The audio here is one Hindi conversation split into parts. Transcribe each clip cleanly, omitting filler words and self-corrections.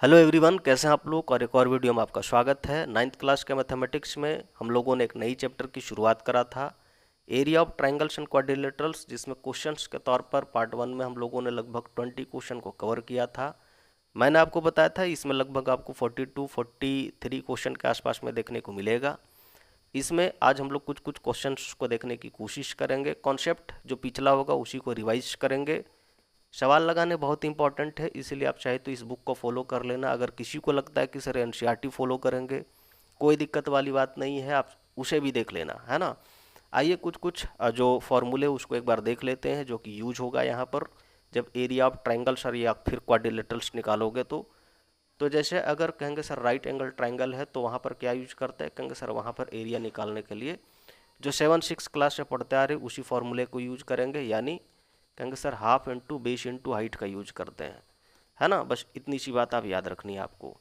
हेलो एवरीवन, कैसे हैं आप लोग। और एक और वीडियो में आपका स्वागत है। नाइन्थ क्लास के मैथमेटिक्स में हम लोगों ने एक नई चैप्टर की शुरुआत करा था, area of triangles and quadrilaterals, जिसमें क्वेश्चंस के तौर पर पार्ट 1 में हम लोगों ने लगभग 20 क्वेश्चन को कवर किया था। मैंने आपको बताया था इसमें लगभग आपको 42-43 क्वेश्चन के आसपास में देखने को मिलेगा। इसमें आज हम लोग कुछ कुछ क्वेश्चंस को देखने की कोशिश करेंगे। कॉन्सेप्ट जो पिछला होगा उसी को रिवाइज करेंगे। सवाल लगाने बहुत इंपॉर्टेंट है, इसीलिए आप चाहे तो इस बुक को फॉलो कर लेना। अगर किसी को लगता है कि सर एनसीईआरटी फॉलो करेंगे, कोई दिक्कत वाली बात नहीं है, आप उसे भी देख लेना, है ना। आइए कुछ कुछ जो फॉर्मूले उसको एक बार देख लेते हैं, जो कि यूज होगा यहाँ पर जब एरिया ऑफ ट्रायंगल्स और या फिर क्वाड्रिलेटरल्स निकालोगे तो जैसे अगर कहेंगे सर राइट एंगल ट्रायंगल है तो वहाँ पर क्या यूज करते हैं, कहेंगे सर वहाँ पर एरिया निकालने के लिए जो 7-6 क्लास से पढ़ते आ रहे उसी फॉर्मूले को यूज करेंगे, यानी कहेंगे sir half into base into height का यूज करते हैं, है ना। बस इतनी सी बात आप याद रखनी है आपको।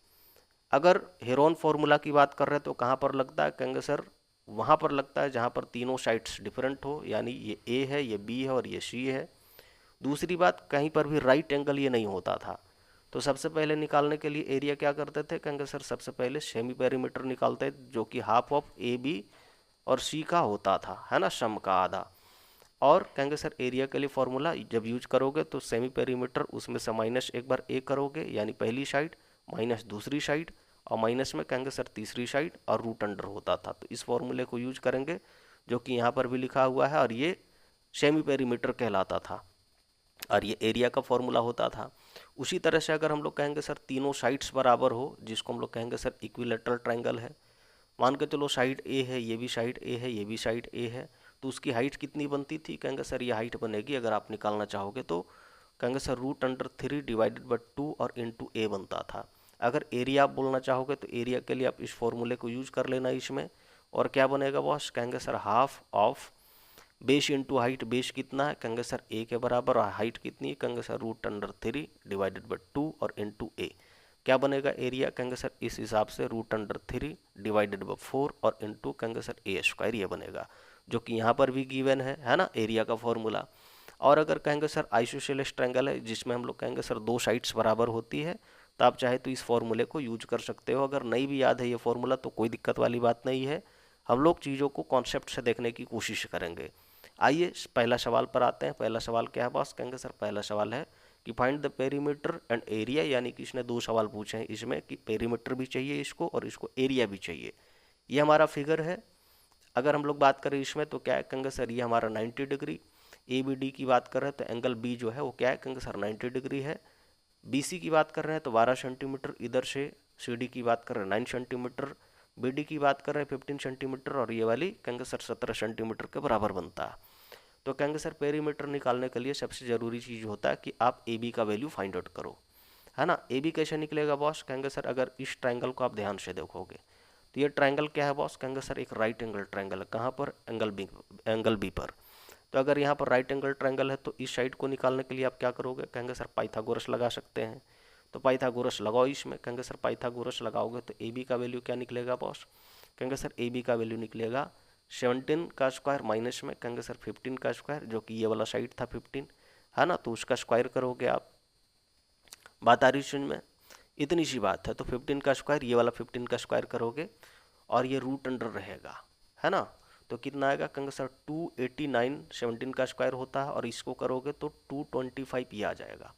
अगर हेरोन फॉर्मूला की बात कर रहे हैं तो कहाँ पर लगता है, कहेंगे सर वहाँ पर लगता है जहाँ पर तीनों साइड्स डिफरेंट हो, यानी ये ए है, ये बी है और ये सी है। दूसरी बात, कहीं पर भी राइट एंगल ये नहीं होता था। तो सबसे पहले निकालने के लिए एरिया क्या करते थे, कहेंगे सर सबसे पहले सेमी पेरीमीटर निकालते, जो कि हाफ ऑफ ए बी और सी का होता था, है ना, सम का आधा। और कहेंगे सर एरिया के लिए फॉर्मूला जब यूज करोगे तो सेमी पेरीमीटर, उसमें से माइनस एक बार ए करोगे, यानी पहली साइड, माइनस दूसरी साइड, और माइनस में कहेंगे सर तीसरी साइड, और रूट अंडर होता था। तो इस फॉर्मूले को यूज करेंगे, जो कि यहाँ पर भी लिखा हुआ है, और ये सेमी पेरीमीटर कहलाता था और ये एरिया का फॉर्मूला होता था। उसी तरह से अगर हम लोग कहेंगे सर तीनों साइड्स बराबर हो, जिसको हम लोग कहेंगे सर इक्विलेटरल ट्रायंगल है, मान के चलो साइड ए है, ये भी साइड ए है, ये भी साइड ए है, तो उसकी हाइट कितनी बनती थी, कहेंगे सर ये हाइट बनेगी, अगर आप निकालना चाहोगे तो कहेंगे सर √3 डिवाइडेड बाई 2 और इंटू ए बनता था। अगर एरिया आप बोलना चाहोगे तो एरिया के लिए आप इस फॉर्मूले को यूज कर लेना इसमें, और क्या बनेगा बॉस, कहेंगे sir half of base into height. Base कितना है, कहेंगे सर ए के बराबर, और हाइट कितनी है, कहेंगे सर √3 डिवाइडेड बाई 2 और इंटू ए। क्या बनेगा एरिया, कहेंगे सर इस हिसाब से √3 डिवाइडेड बाई 4 और इंटू कहेंगे सर ए स्क्वायर, ये बनेगा, जो कि यहाँ पर भी गिवन है ना, एरिया का फॉर्मूला। और अगर कहेंगे सर आइसोसेलेस ट्रायंगल है, जिसमें हम लोग कहेंगे सर दो साइड्स बराबर होती है, तो आप चाहे तो इस फॉर्मूले को यूज कर सकते हो। अगर नहीं भी याद है ये फॉर्मूला तो कोई दिक्कत वाली बात नहीं है, हम लोग चीज़ों को कॉन्सेप्ट से देखने की कोशिश करेंगे। आइए पहला सवाल पर आते हैं। पहला सवाल क्या है बॉस, कहेंगे सर पहला सवाल है कि find the perimeter and area, यानी कि इसने दो सवाल पूछे हैं इसमें कि पेरीमीटर भी चाहिए इसको और इसको एरिया भी चाहिए। ये हमारा फिगर है। अगर हम लोग बात करें इसमें तो क्या है, कहेंगे सर ये हमारा 90 डिग्री, ए बी डी की बात कर रहे हैं तो एंगल बी जो है वो क्या है, कहेंगे सर 90 डिग्री है। बी सी की बात कर रहे हैं तो 12 सेंटीमीटर, इधर से सी डी की बात कर रहे हैं 9 सेंटीमीटर, बी डी की बात कर रहे हैं 15 सेंटीमीटर, और ये वाली कहेंगे सर 17 सेंटीमीटर के बराबर बनता है। तो कहेंगे सर पेरीमीटर निकालने के लिए सबसे ज़रूरी चीज़ होता है कि आप ए बी का वैल्यू फाइंड आउट करो, है ना। ए बी कैसे निकलेगा बॉस, कहेंगे सर अगर इस ट्रायंगल को आप ध्यान से देखोगे तो ये ट्रायंगल क्या है बॉस, कहेंगे सर एक राइट एंगल ट्रायंगल है। कहाँ पर, एंगल बी पर। तो अगर यहाँ पर राइट एंगल ट्रायंगल है तो इस साइड को निकालने के लिए आप क्या करोगे, कहेंगे सर पाइथागोरस लगा सकते हैं। तो पाइथागोरस लगाओ इसमें, कहेंगे सर पाइथागोरस लगाओगे तो ए बी का वैल्यू क्या निकलेगा बॉस, कहेंगे सर ए बी का वैल्यू निकलेगा 17 का स्क्वायर माइनस में कहेंगे सर 15 का स्क्वायर, जो कि ये वाला साइड था 15, है ना, तो उसका स्क्वायर करोगे आप। बात आ रही समझ में, इतनी सी बात है। तो 15 का स्क्वायर, ये वाला 15 का स्क्वायर करोगे और ये रूट अंडर रहेगा, है ना। तो कितना आएगा, कहेंगे सर 289, 17 का स्क्वायर होता है, और इसको करोगे तो 225 ये आ जाएगा।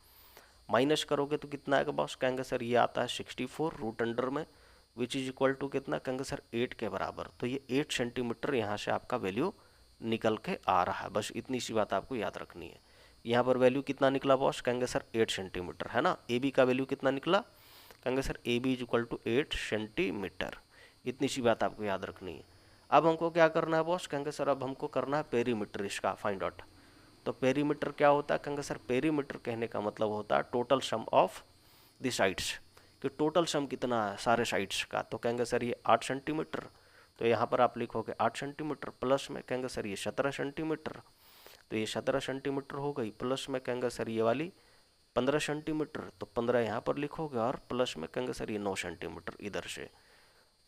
माइनस करोगे तो कितना आएगा बॉस, कहेंगे सर ये आता है 64 रूट अंडर में, विच इज इक्वल टू कितना, कहेंगे सर 8 के बराबर। तो ये 8 सेंटीमीटर यहाँ से आपका वैल्यू निकल के आ रहा है। बस इतनी सी बात आपको याद रखनी है। यहाँ पर वैल्यू कितना निकला बॉस, कहेंगे सर 8 सेंटीमीटर, है ना। ए बी का वैल्यू कितना निकला, कहेंगे sir A B is equal to 8 centimetre. इतनी सी बात आपको याद रखनी है। अब हमको क्या करना है बॉस, कहेंगे सर अब हमको करना है पेरीमीटर इसका फाइंड आउट। तो पेरीमीटर क्या होता है, कहेंगे सर पेरीमीटर कहने का मतलब होता है total sum of the sides, कि टोटल सम कितना है सारे साइड्स का। तो कहेंगे सर ये 8 सेंटीमीटर, तो यहाँ पर आप लिखोगे 8 सेंटीमीटर, प्लस में कहेंगे सर ये 17 सेंटीमीटर, तो ये 17 सेंटीमीटर हो गई, प्लस में कहेंगे सर ये वाली 15 सेंटीमीटर, तो 15 यहाँ पर लिखोगे, और प्लस में कहेंगे सर ये 9 सेंटीमीटर इधर से।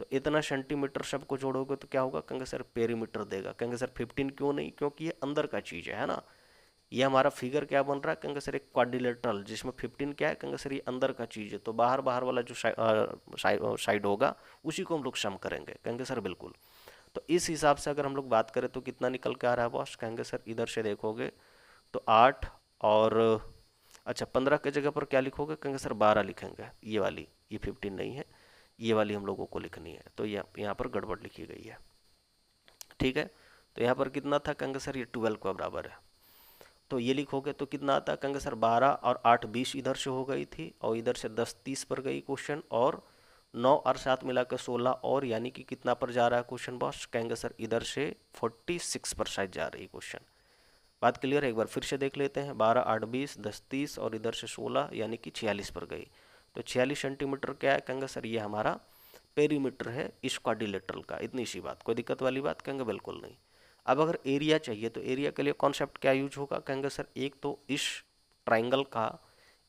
तो इतना सेंटीमीटर सबको जोड़ोगे तो क्या होगा, कहेंगे सर पेरीमीटर देगा। कहेंगे सर 15 क्यों नहीं, क्योंकि ये अंदर का चीज़ है ना, ये हमारा फिगर क्या बन रहा है, कहेंगे सर एक क्वाड्रिलेटरल, जिसमें 15 क्या है, कहेंगे सर ये अंदर का चीज़ है, तो बाहर बाहर वाला जो साइड होगा उसी को हम लोग सम करेंगे, कहेंगे सर बिल्कुल। तो इस हिसाब से अगर हम लोग बात करें तो कितना निकल के आ रहा है बॉस, कहेंगे सर इधर से देखोगे तो 8 और अच्छा 15 के जगह पर क्या लिखोगे, कहेंगे सर 12 लिखेंगे, ये वाली, ये 15 नहीं है, ये वाली हम लोगों को लिखनी है, तो यहाँ पर गड़बड़ लिखी गई है, ठीक है। तो यहाँ पर कितना था, कहेंगे सर ये 12 के बराबर है, तो ये लिखोगे तो कितना आता है, कहेंगे सर 12 और 8 20 इधर से हो गई थी, और इधर से 10 30 पर गई क्वेश्चन, और 9 और 7 मिलाकर 16, और यानी कि कितना पर जा रहा है क्वेश्चन बॉस, कहेंगे सर इधर से 46 पर शायद जा रही क्वेश्चन। बात क्लियर है, एक बार फिर से देख लेते हैं, 12 8 20 10 30 और इधर से 16 यानी कि 46 पर गई, तो 46 सेंटीमीटर क्या है, कहेंगे सर ये हमारा पेरीमीटर है इस क्वाड्रिलेटरल का, इतनी सी बात, कोई दिक्कत वाली बात, कहेंगे बिल्कुल नहीं। अब अगर एरिया चाहिए तो एरिया के लिए कॉन्सेप्ट क्या यूज होगा, कहेंगे सर एक तो इस ट्राइंगल का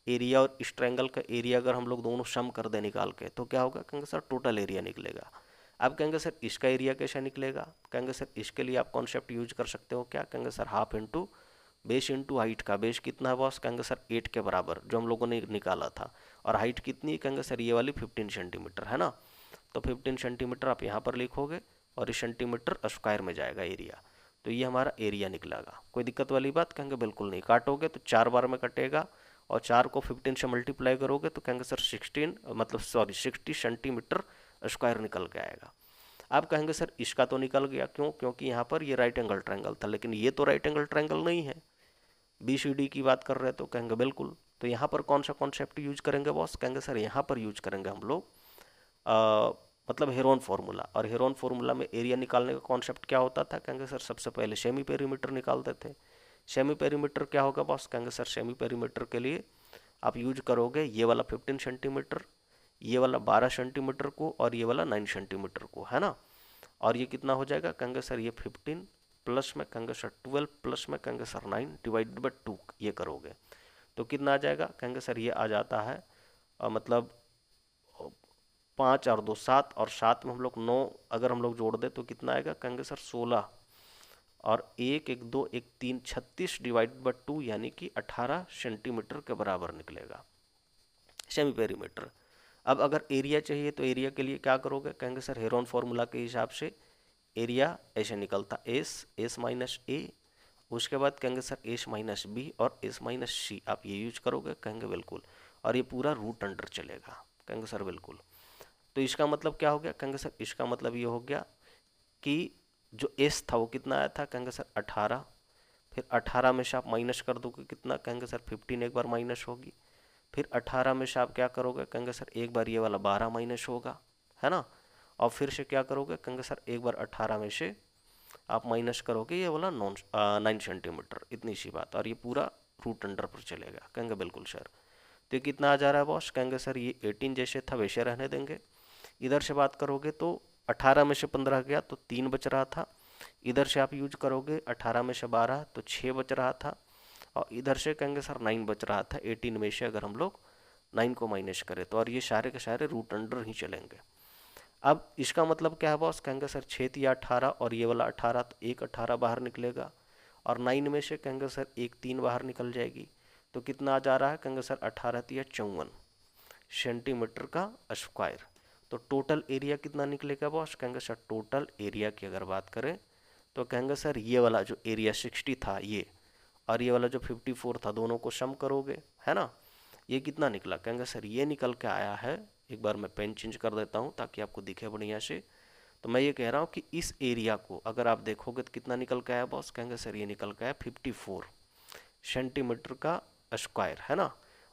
एरिया और इस ट्राइंगल का एरिया अगर हम लोग दोनों सम कर दे निकाल के तो क्या होगा, कहेंगे सर टोटल एरिया निकलेगा। अब कहेंगे सर इसका एरिया कैसे निकलेगा, कहेंगे सर इसके लिए आप कॉन्सेप्ट यूज कर सकते हो क्या, कहेंगे sir half into base into height का, बेस कितना है बॉस, कहेंगे सर 8 के बराबर जो हम लोगों ने निकाला था, और हाइट कितनी, कहेंगे सर ये वाली 15 सेंटीमीटर है ना, तो 15 सेंटीमीटर आप यहाँ पर लिखोगे और इस सेंटीमीटर स्क्वायर में जाएगा एरिया, तो ये हमारा एरिया निकलेगा, कोई दिक्कत वाली बात, कहेंगे बिल्कुल नहीं। काटोगे तो 4 बार में कटेगा, और 4 को 15 से मल्टीप्लाई करोगे तो कहेंगे सर 60 सेंटीमीटर स्क्वायर निकल के आएगा। आप कहेंगे सर इसका तो निकल गया, क्यों, क्योंकि यहाँ पर ये राइट एंगल ट्रायंगल था, लेकिन ये तो राइट एंगल ट्रायंगल नहीं है, BCD की बात कर रहे हैं, तो कहेंगे बिल्कुल। तो यहाँ पर कौन सा कॉन्सेप्ट यूज करेंगे बॉस, कहेंगे सर यहाँ पर यूज करेंगे हम लोग मतलब हेरोन फार्मूला, और हेरोन फार्मूला में एरिया निकालने का कॉन्सेप्ट क्या होता था, कहेंगे सर सबसे पहले सेमी पेरीमीटर निकालते थे। सेमी पेरीमीटर क्या होगा बॉस, कहेंगे सर सेमी पेरीमीटर के लिए आप यूज करोगे ये वाला 15 सेंटीमीटर, ये वाला 12 सेंटीमीटर को, और ये वाला 9 सेंटीमीटर को, है ना, और ये कितना हो जाएगा, कहेंगे सर ये 15 प्लस में कहेंगे सर 12 प्लस में कहेंगे सर 9 डिवाइड बाई 2, ये करोगे तो कितना आ जाएगा, कहेंगे सर ये आ जाता है मतलब 5 और 2 7, और 7 में हम लोग 9 अगर हम लोग जोड़ दे तो कितना आएगा, कहेंगे सर 16, और 1 1 2 1 3 36 डिवाइड बाई 2 यानी कि 18 सेंटीमीटर के बराबर निकलेगा सेमी पेरीमीटर। अब अगर एरिया चाहिए तो एरिया के लिए क्या करोगे, कहेंगे सर हेरोन फार्मूला के हिसाब से एरिया ऐसे निकलता एस माइनस ए, उसके बाद कहेंगे सर एस माइनस बी और एस माइनस सी, आप ये यूज करोगे, कहेंगे बिल्कुल, और ये पूरा रूट अंडर चलेगा, कहेंगे सर बिल्कुल। तो इसका मतलब क्या हो गया, कहेंगे सर इसका मतलब ये हो गया कि जो एस था वो कितना आया था, कहेंगे सर 18, फिर 18 में से आप माइनस कर दोगे कितना, कहेंगे सर 15 एक बार माइनस होगी, फिर 18 में से आप क्या करोगे, कहेंगे सर एक बार ये वाला 12 माइनस होगा, है ना, और फिर से क्या करोगे, कहेंगे सर एक बार 18 में से आप माइनस करोगे ये वाला 9 सेंटीमीटर, इतनी सी बात, और ये पूरा रूट अंडर पर चलेगा, कहेंगे बिल्कुल सर। तो ये कितना आ जा रहा है बॉस, कहेंगे सर ये 18 जैसे था वैसे रहने देंगे। इधर से बात करोगे तो 18 में से 15 गया तो 3 बच रहा था, इधर से आप यूज करोगे 18 में से 12 तो 6 बच रहा था, और इधर से कहेंगे सर 9 बच रहा था 18 में से अगर हम लोग 9 को माइनस करें तो, और ये सारे के सारे रूट अंडर ही चलेंगे। अब इसका मतलब क्या है बॉस, कहेंगे सर 6 या 18 और ये वाला 18, तो एक 18 बाहर निकलेगा, और 9 में से कहेंगे सर एक 3 बाहर निकल जाएगी, तो कितना आ जा रहा है, कहेंगे सर 18 या 54 सेंटीमीटर का स्क्वायर। तो टोटल एरिया कितना निकलेगा बॉस, कहेंगे सर टोटल एरिया की अगर बात करें तो कहेंगे सर ये वाला जो एरिया 60 था ये, और ये वाला जो 54 था, दोनों को सम करोगे, है ना, ये कितना निकला, कहेंगे सर ये निकल के आया है, एक बार मैं पेन चेंज कर देता हूँ ताकि आपको दिखे बढ़िया से। तो मैं ये कह रहा हूँ कि इस एरिया को अगर आप देखोगे तो कितना निकल के आया बॉस, कहेंगे सर ये निकल के आया 54 सेंटीमीटर का स्क्वायर, है ना,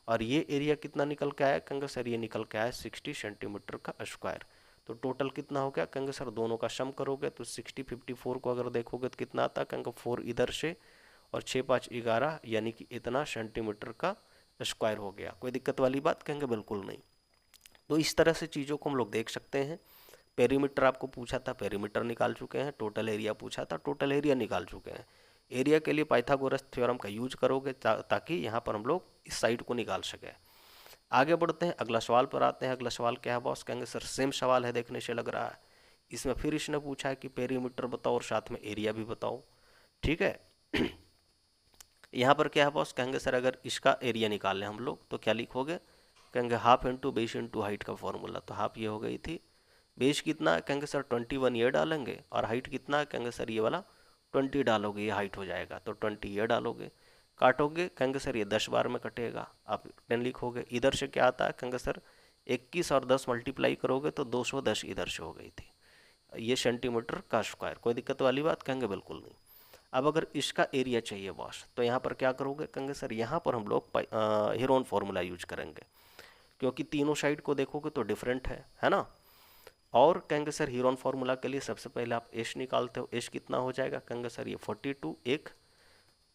और ये एरिया कितना निकल के आया, कहेंगे सर ये निकल के आया 60 सेंटीमीटर का स्क्वायर। तो टोटल कितना हो गया, कहेंगे सर दोनों का सम करोगे तो 60 54 को अगर देखोगे तो कितना आता है, कहेंगे 4 इधर से और 6 5 11 यानी कि इतना सेंटीमीटर का स्क्वायर हो गया, कोई दिक्कत वाली बात, कहेंगे बिल्कुल नहीं। तो इस तरह से चीज़ों को हम लोग देख सकते हैं। पेरीमीटर आपको पूछा था, पेरीमीटर निकाल चुके हैं, टोटल एरिया पूछा था, टोटल एरिया निकाल चुके हैं। एरिया के लिए पाइथागोरस थ्योरम का यूज करोगे ताकि यहाँ पर हम लोग इस साइड को निकाल सकें। आगे बढ़ते हैं, अगला सवाल पर आते हैं। अगला सवाल क्या है बॉस, कहेंगे सर सेम सवाल है, देखने से लग रहा है। इसमें फिर इसने पूछा है कि पेरीमीटर बताओ और साथ में एरिया भी बताओ, ठीक है। यहाँ पर क्या है बॉस, कहेंगे सर अगर इसका एरिया निकाल लें हम लोग तो क्या लिखोगे, कहेंगे half into base into height का फॉर्मूला। तो हाफ ये हो गई थी, बेस कितना है कहेंगे सर 21 ये डालेंगे, और हाइट कितना है कहेंगे सर ये वाला 20 डालोगे, ये हाइट हो जाएगा तो 20 ये डालोगे, काटोगे कहेंगे सर ये 10 बार में कटेगा, आप 10 लिखोगे। इधर से क्या आता है कहेंगे सर 21 और 10 मल्टीप्लाई करोगे तो 210 इधर से हो गई थी, ये सेंटीमीटर का स्क्वायर। कोई दिक्कत वाली बात कहेंगे बिल्कुल नहीं। अब अगर इसका एरिया चाहिए बॉस तो यहाँ पर क्या करोगे कहेंगे सर यहाँ पर हम लोग हेरोन फार्मूला यूज करेंगे, क्योंकि तीनों साइड को देखोगे तो डिफरेंट है ना। और कहेंगे सर हीरोन फार्मूला के लिए सबसे पहले आप एच निकालते हो, एच कितना हो जाएगा कहेंगे सर ये 42 एक,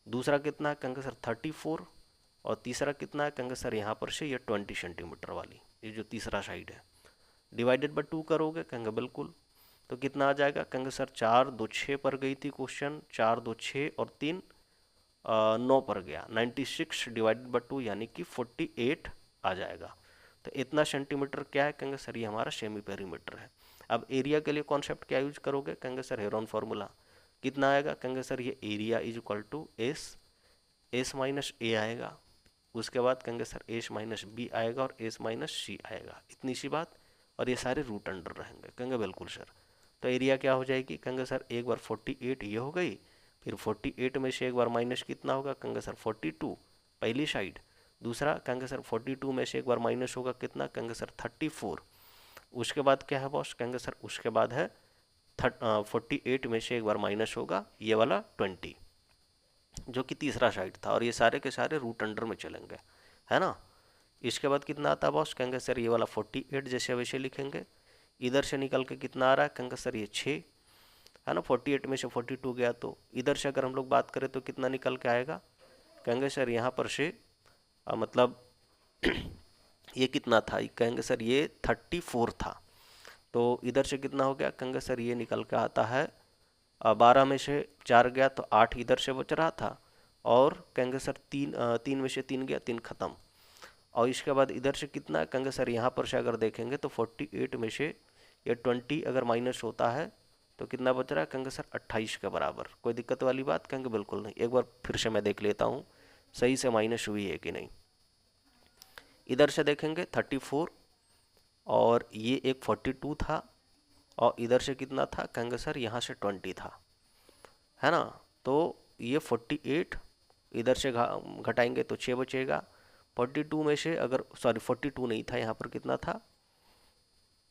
दूसरा कितना है कहेंगे सर 34, और तीसरा कितना है कहेंगे सर यहाँ पर से ये 20 सेंटीमीटर वाली, ये जो तीसरा साइड है, डिवाइडेड बाय 2 करोगे कहेंगे बिल्कुल, तो कितना आ जाएगा कहेंगे सर 4 2 6 पर गई थी क्वेश्चन, 4 2 6 और 3 9 पर गया, 96 डिवाइडेड बाय 2 यानी कि 48 आ जाएगा। तो इतना सेंटीमीटर क्या है कहेंगे सर ये हमारा सेमी पेरीमीटर है। अब एरिया के लिए कॉन्सेप्ट क्या यूज करोगे कहेंगे सर हेरोन फार्मूला, कितना आएगा कहेंगे सर ये area is equal to S minus A आएगा, उसके बाद कहेंगे सर एस माइनस बी आएगा और एस माइनस सी आएगा, इतनी सी बात, और ये सारे रूट अंडर रहेंगे कहेंगे बिल्कुल सर। तो एरिया क्या हो जाएगी कहेंगे सर एक बार 48 ये हो गई, फिर 48 में से एक बार माइनस कितना होगा कहेंगे सर 42 पहली साइड, दूसरा कहेंगे सर 42 में से एक बार माइनस होगा कितना कहेंगे सर 34, उसके बाद क्या है बॉस कहेंगे सर उसके बाद है 48 में से एक बार माइनस होगा ये वाला 20 जो कि तीसरा साइड था, और ये सारे के सारे रूट अंडर में चलेंगे, है ना। इसके बाद कितना आता है बॉस कहेंगे सर ये वाला 48 जैसे वैसे लिखेंगे, इधर से निकल के कितना आ रहा है कहेंगे सर ये 6, है ना, 48 में से 42 गया तो इधर से अगर हम लोग बात करें तो कितना निकल के आएगा कहेंगे सर यहाँ पर से मतलब ये कितना था कहेंगे सर ये 34 था, तो इधर से कितना हो गया कहेंगे सर ये निकल के आता है 12 में से 4 गया तो 8 इधर से बच रहा था, और कहेंगे सर 3 में से 3 गया 3 खत्म, और इसके बाद इधर से कितना कहेंगे सर यहाँ पर से अगर देखेंगे तो 48 में से ये 20 अगर माइनस होता है तो कितना बच रहा है कहेंगे सर 28 के बराबर। कोई दिक्कत वाली बात कहेंगे बिल्कुल नहीं। एक बार फिर से मैं देख लेता हूँ सही से माइनस हुई है कि नहीं। इधर से देखेंगे 34 और ये एक 42 था, और इधर से कितना था कहेंगे सर यहाँ से 20 था, है ना। तो ये 48 इधर से घटाएंगे तो 6 बचेगा, 42 में से अगर 42 नहीं था यहाँ पर कितना था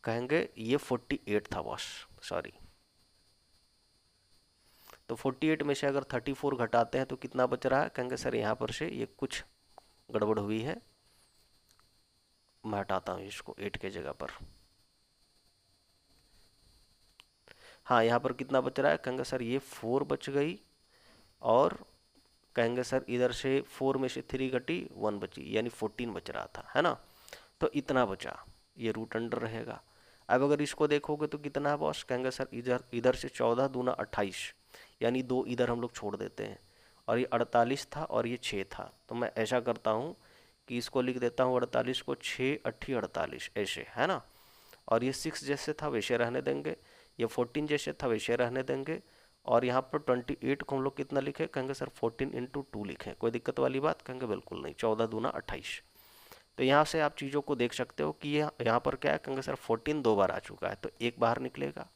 कहेंगे ये 48 था बॉस, सॉरी। तो 48 में से अगर 34 घटाते हैं तो कितना बच रहा है कहेंगे सर यहाँ पर से ये कुछ गड़बड़ हुई है, मैं हटाता हूँ इसको 8 के जगह पर। हाँ यहाँ पर कितना बच रहा है कहेंगे सर ये 4 बच गई, और कहेंगे सर इधर से 4 में से 3 घटी 1 बची, यानी 14 बच रहा था, है ना। तो इतना बचा, ये रूट अंडर रहेगा। अब अगर इसको देखोगे तो कितना है बॉस कहेंगे सर इधर इधर से 14 दूना 28, यानी 2 इधर हम लोग छोड़ देते हैं, और ये 48 था और ये 6 था, तो मैं ऐसा करता हूँ कि इसको लिख देता हूँ 48 को 6 8 48 ऐसे, है ना। और ये 6 जैसे था वैसे रहने देंगे, ये 14 जैसे था वैसे रहने देंगे, और यहाँ पर 28 को हम लोग कितना लिखे कहेंगे सर 14 इंटू 2 लिखें। कोई दिक्कत वाली बात कहेंगे बिल्कुल नहीं, 14 दूना 28। तो यहाँ से आप चीज़ों को देख सकते हो कि यहाँ पर क्या है कहेंगे सर 14 2 बार आ चुका है तो एक बाहर निकलेगा।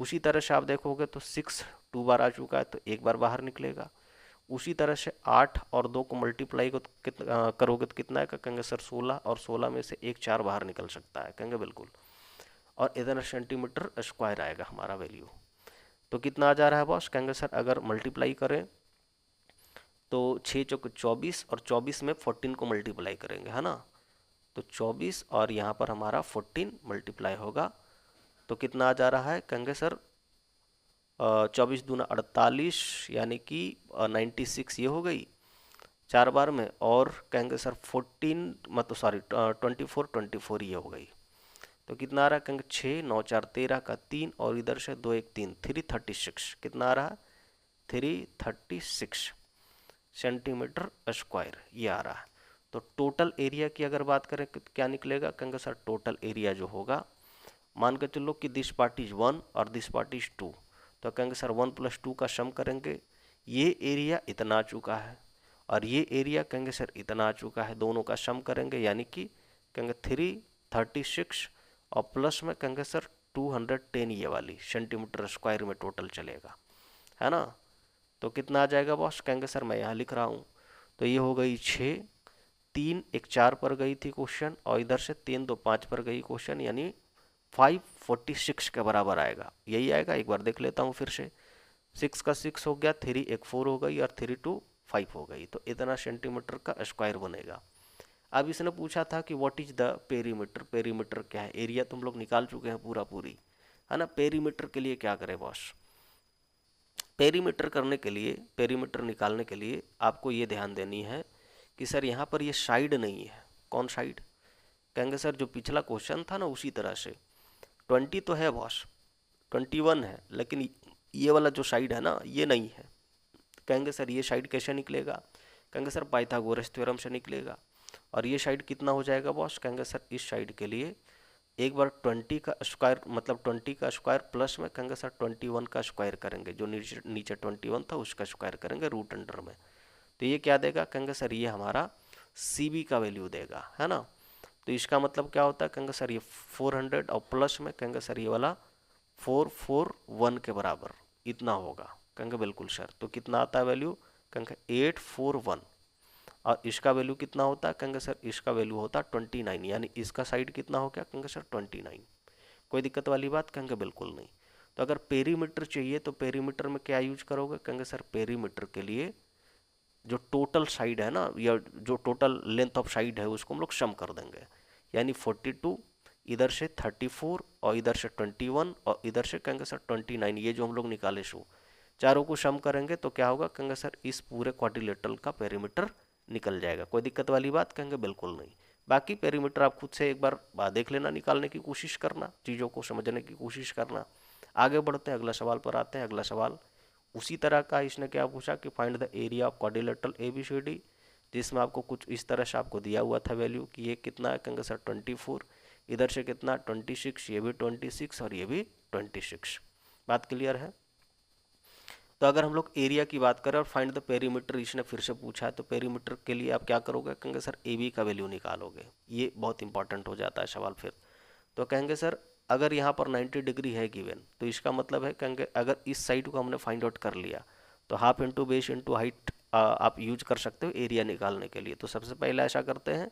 उसी तरह से आप देखोगे तो 6 2 बार आ चुका है तो एक बार बाहर निकलेगा। उसी तरह से 8 और 2 को मल्टीप्लाई को करोगे तो कितना है कहेंगे सर 16, और 16 में से एक 4 बाहर निकल सकता है कहेंगे बिल्कुल, और इधर सेंटीमीटर स्क्वायर आएगा हमारा वैल्यू। तो कितना आ जा रहा है बॉस कहेंगे सर अगर मल्टीप्लाई करें तो 6 चौक 24, और 24 में 14 को मल्टीप्लाई करेंगे, है ना। तो 24 और यहाँ पर हमारा 14 मल्टीप्लाई होगा तो कितना आ जा रहा है कहेंगे सर 24 दूना 48, यानी कि 96 ये हो गई 4 बार में, और कहेंगे सर 14 मतलब सॉरी 24 ये हो गई। तो कितना आ रहा है कहेंगे 6 9 4 13 का 3, और इधर से 2 1 3 336, कितना आ रहा है 336 सेंटीमीटर स्क्वायर ये आ रहा है। तो टोटल एरिया की अगर बात करें तो क्या निकलेगा कहेंगे सर टोटल एरिया जो होगा, मान के चलो कि दिस पार्ट इज 1 और दिस पार्ट इज 2, तो कहेंगे सर 1 + 2 का सम करेंगे, ये एरिया इतना आ चुका है, और ये एरिया कहेंगे सर इतना आ चुका है, दोनों का सम करेंगे यानी कि कहेंगे 336 और प्लस में कहेंगे सर 210 ये वाली सेंटीमीटर स्क्वायर में टोटल चलेगा, है ना। तो कितना आ जाएगा बॉस, कहेंगे सर मैं यहाँ लिख रहा हूँ, तो ये हो गई 6, 3 1 4 पर गई थी क्वेश्चन, और इधर से 3 2 5 पर गई क्वेश्चन, यानी 546 के बराबर आएगा, यही आएगा। एक बार देख लेता हूँ फिर से, 6 का 6 हो गया, 3 1 4 हो गई, और 3 2 5 हो गई, तो इतना सेंटीमीटर का स्क्वायर बनेगा। अब इसने पूछा था कि what is the perimeter, perimeter क्या है, एरिया तुम लोग निकाल चुके हैं पूरा पूरी, है ना। पेरीमीटर के लिए क्या करें बॉस, पेरीमीटर करने के लिए, पेरीमीटर निकालने के लिए आपको ये ध्यान देनी है कि सर यहाँ पर ये साइड नहीं है, कौन साइड, कहेंगे सर जो पिछला क्वेश्चन था ना उसी तरह से 20 तो है बॉस, 21 है, लेकिन ये वाला जो साइड है ना ये नहीं है। कहेंगे सर ये साइड कैसे निकलेगा, कहेंगे सर पाइथागोरस थ्योरम से निकलेगा। और ये साइड कितना हो जाएगा बॉस, कहेंगे सर इस साइड के लिए एक बार 20 का स्क्वायर, मतलब 20 का स्क्वायर प्लस में कहेंगे सर 21 का स्क्वायर करेंगे, जो नीचे 21 था उसका स्क्वायर करेंगे रूट अंडर में, तो ये क्या देगा, कहेंगे सर ये हमारा CB का वैल्यू देगा, है ना। तो इसका मतलब क्या होता है, कहेंगे सर ये 400 और प्लस में कहेंगे सर ये वाला 441 के बराबर इतना होगा, कहेंगे बिल्कुल सर। तो कितना आता है वैल्यू, कहेंगे 841, और इसका वैल्यू कितना होता है, कहेंगे सर इसका वैल्यू होता है 29, यानी इसका साइड कितना हो गया, कहेंगे सर 29। कोई दिक्कत वाली बात, कहेंगे बिल्कुल नहीं। तो अगर पेरीमीटर चाहिए तो पेरीमीटर में क्या यूज करोगे, कहेंगे सर पेरीमीटर के लिए जो टोटल साइड है ना, या जो टोटल लेंथ ऑफ साइड है उसको हम लोग सम कर देंगे, यानी 42, इधर से 34 और इधर से 21 और इधर से कहेंगे सर 29, ये जो हम लोग निकाले सो चारों को सम करेंगे तो क्या होगा, कहेंगे सर इस पूरे क्वाड्रिलेटरल का पेरीमीटर निकल जाएगा। कोई दिक्कत वाली बात, कहेंगे बिल्कुल नहीं। बाकी पेरीमीटर आप खुद से एक बार देख लेना, निकालने की कोशिश करना, चीज़ों को समझने की कोशिश करना। आगे बढ़ते हैं, अगला सवाल पर आते हैं। अगला सवाल उसी तरह का, इसने क्या पूछा कि find the area of quadrilateral ABCD, जिसमें आपको कुछ इस तरह से आपको दिया हुआ था वैल्यू कि ये कितना है, कहेंगे सर 24, इधर से कितना 26, ये भी 26 और ये भी 26। बात क्लियर है। तो अगर हम लोग एरिया की बात करें और फाइंड द पेरीमीटर इसने फिर से पूछा है, तो पेरीमीटर के लिए आप क्या करोगे, कहेंगे सर AB का वैल्यू निकालोगे, ये बहुत इंपॉर्टेंट हो जाता है सवाल फिर। तो कहेंगे सर अगर यहाँ पर 90 डिग्री है गिवन, तो इसका मतलब है कहेंगे अगर इस साइड को हमने फाइंड आउट कर लिया तो half into base into height आप यूज कर सकते हो एरिया निकालने के लिए। तो सबसे पहले ऐसा करते हैं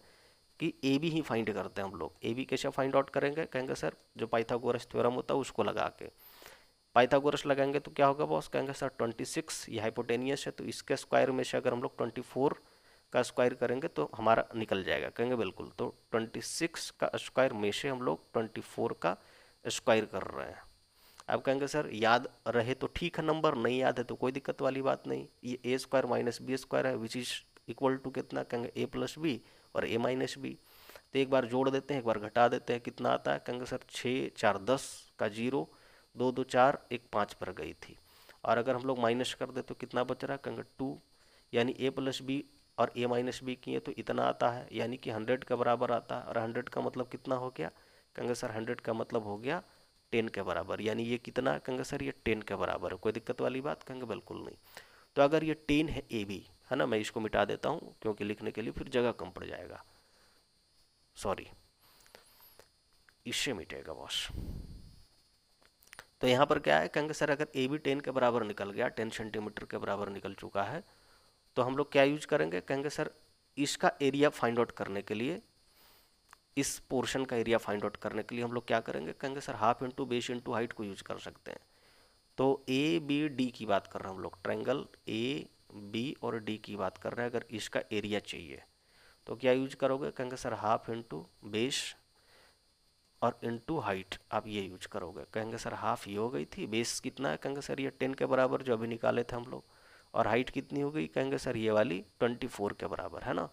कि AB ही फाइंड करते हैं हम लोग। AB कैसे फाइंड आउट करेंगे, कहेंगे सर जो पाइथागोरस थ्योरम होता है उसको लगा के, पाइथागोरस लगाएंगे तो क्या होगा बॉस, कहेंगे सर 26, ये हाइपोटेनियस है तो इसके स्क्वायर में से अगर हम लोग 24 का स्क्वायर करेंगे तो हमारा निकल जाएगा, कहेंगे बिल्कुल। तो 26 का स्क्वायर में से हम लोग 24 का स्क्वायर कर रहे हैं। अब कहेंगे सर याद रहे तो ठीक है, नंबर नहीं याद है तो कोई दिक्कत वाली बात नहीं। ये A² माइनस B² है विच इज इक्वल टू कितना, कहेंगे A प्लस B और A माइनस B। तो एक बार जोड़ देते हैं, एक बार घटा देते हैं, कितना आता है, कहेंगे सर 6 4 10 का 0, 2 2 4 1 5 पर गई थी। और अगर हम लोग माइनस कर दे तो कितना बच रहा है, कहेंगे 2, यानी A प्लस B और A माइनस B किए तो इतना आता है, यानी कि 100 के बराबर आता है। और 100 का मतलब कितना हो गया, कहेंगे सर 100 का मतलब हो गया 10 के बराबर, यानी ये कितना, कहेंगे सर ये 10 के बराबर है। कोई दिक्कत वाली बात, कहेंगे बिल्कुल नहीं। तो अगर ये 10 है AB, है ना, मैं इसको मिटा देता हूँ क्योंकि लिखने के लिए फिर जगह कम पड़ जाएगा, सॉरी इससे मिटेगा बॉस। तो यहाँ पर क्या है, कहेंगे सर अगर AB 10 के बराबर निकल गया, 10 सेंटीमीटर के बराबर निकल चुका है, तो हम लोग क्या यूज करेंगे, कहेंगे सर इसका एरिया फाइंड आउट करने के लिए, इस पोर्शन का एरिया फाइंड आउट करने के लिए हम लोग क्या करेंगे, कहेंगे sir half into base into height को यूज कर सकते हैं। तो ABD की बात कर रहे हैं हम लोग, ट्रायंगल AB और D की बात कर रहे हैं। अगर इसका एरिया चाहिए तो क्या यूज करोगे, कहेंगे सर हाफ इंटू बेस और इंटू हाइट, आप ये यूज करोगे। कहेंगे सर हाफ ये हो गई थी, बेस कितना है, कहेंगे सर ये 10 के बराबर जो अभी निकाले थे हम लोग, और हाइट कितनी हो गई, कहेंगे सर ये वाली 24 के बराबर, है ना।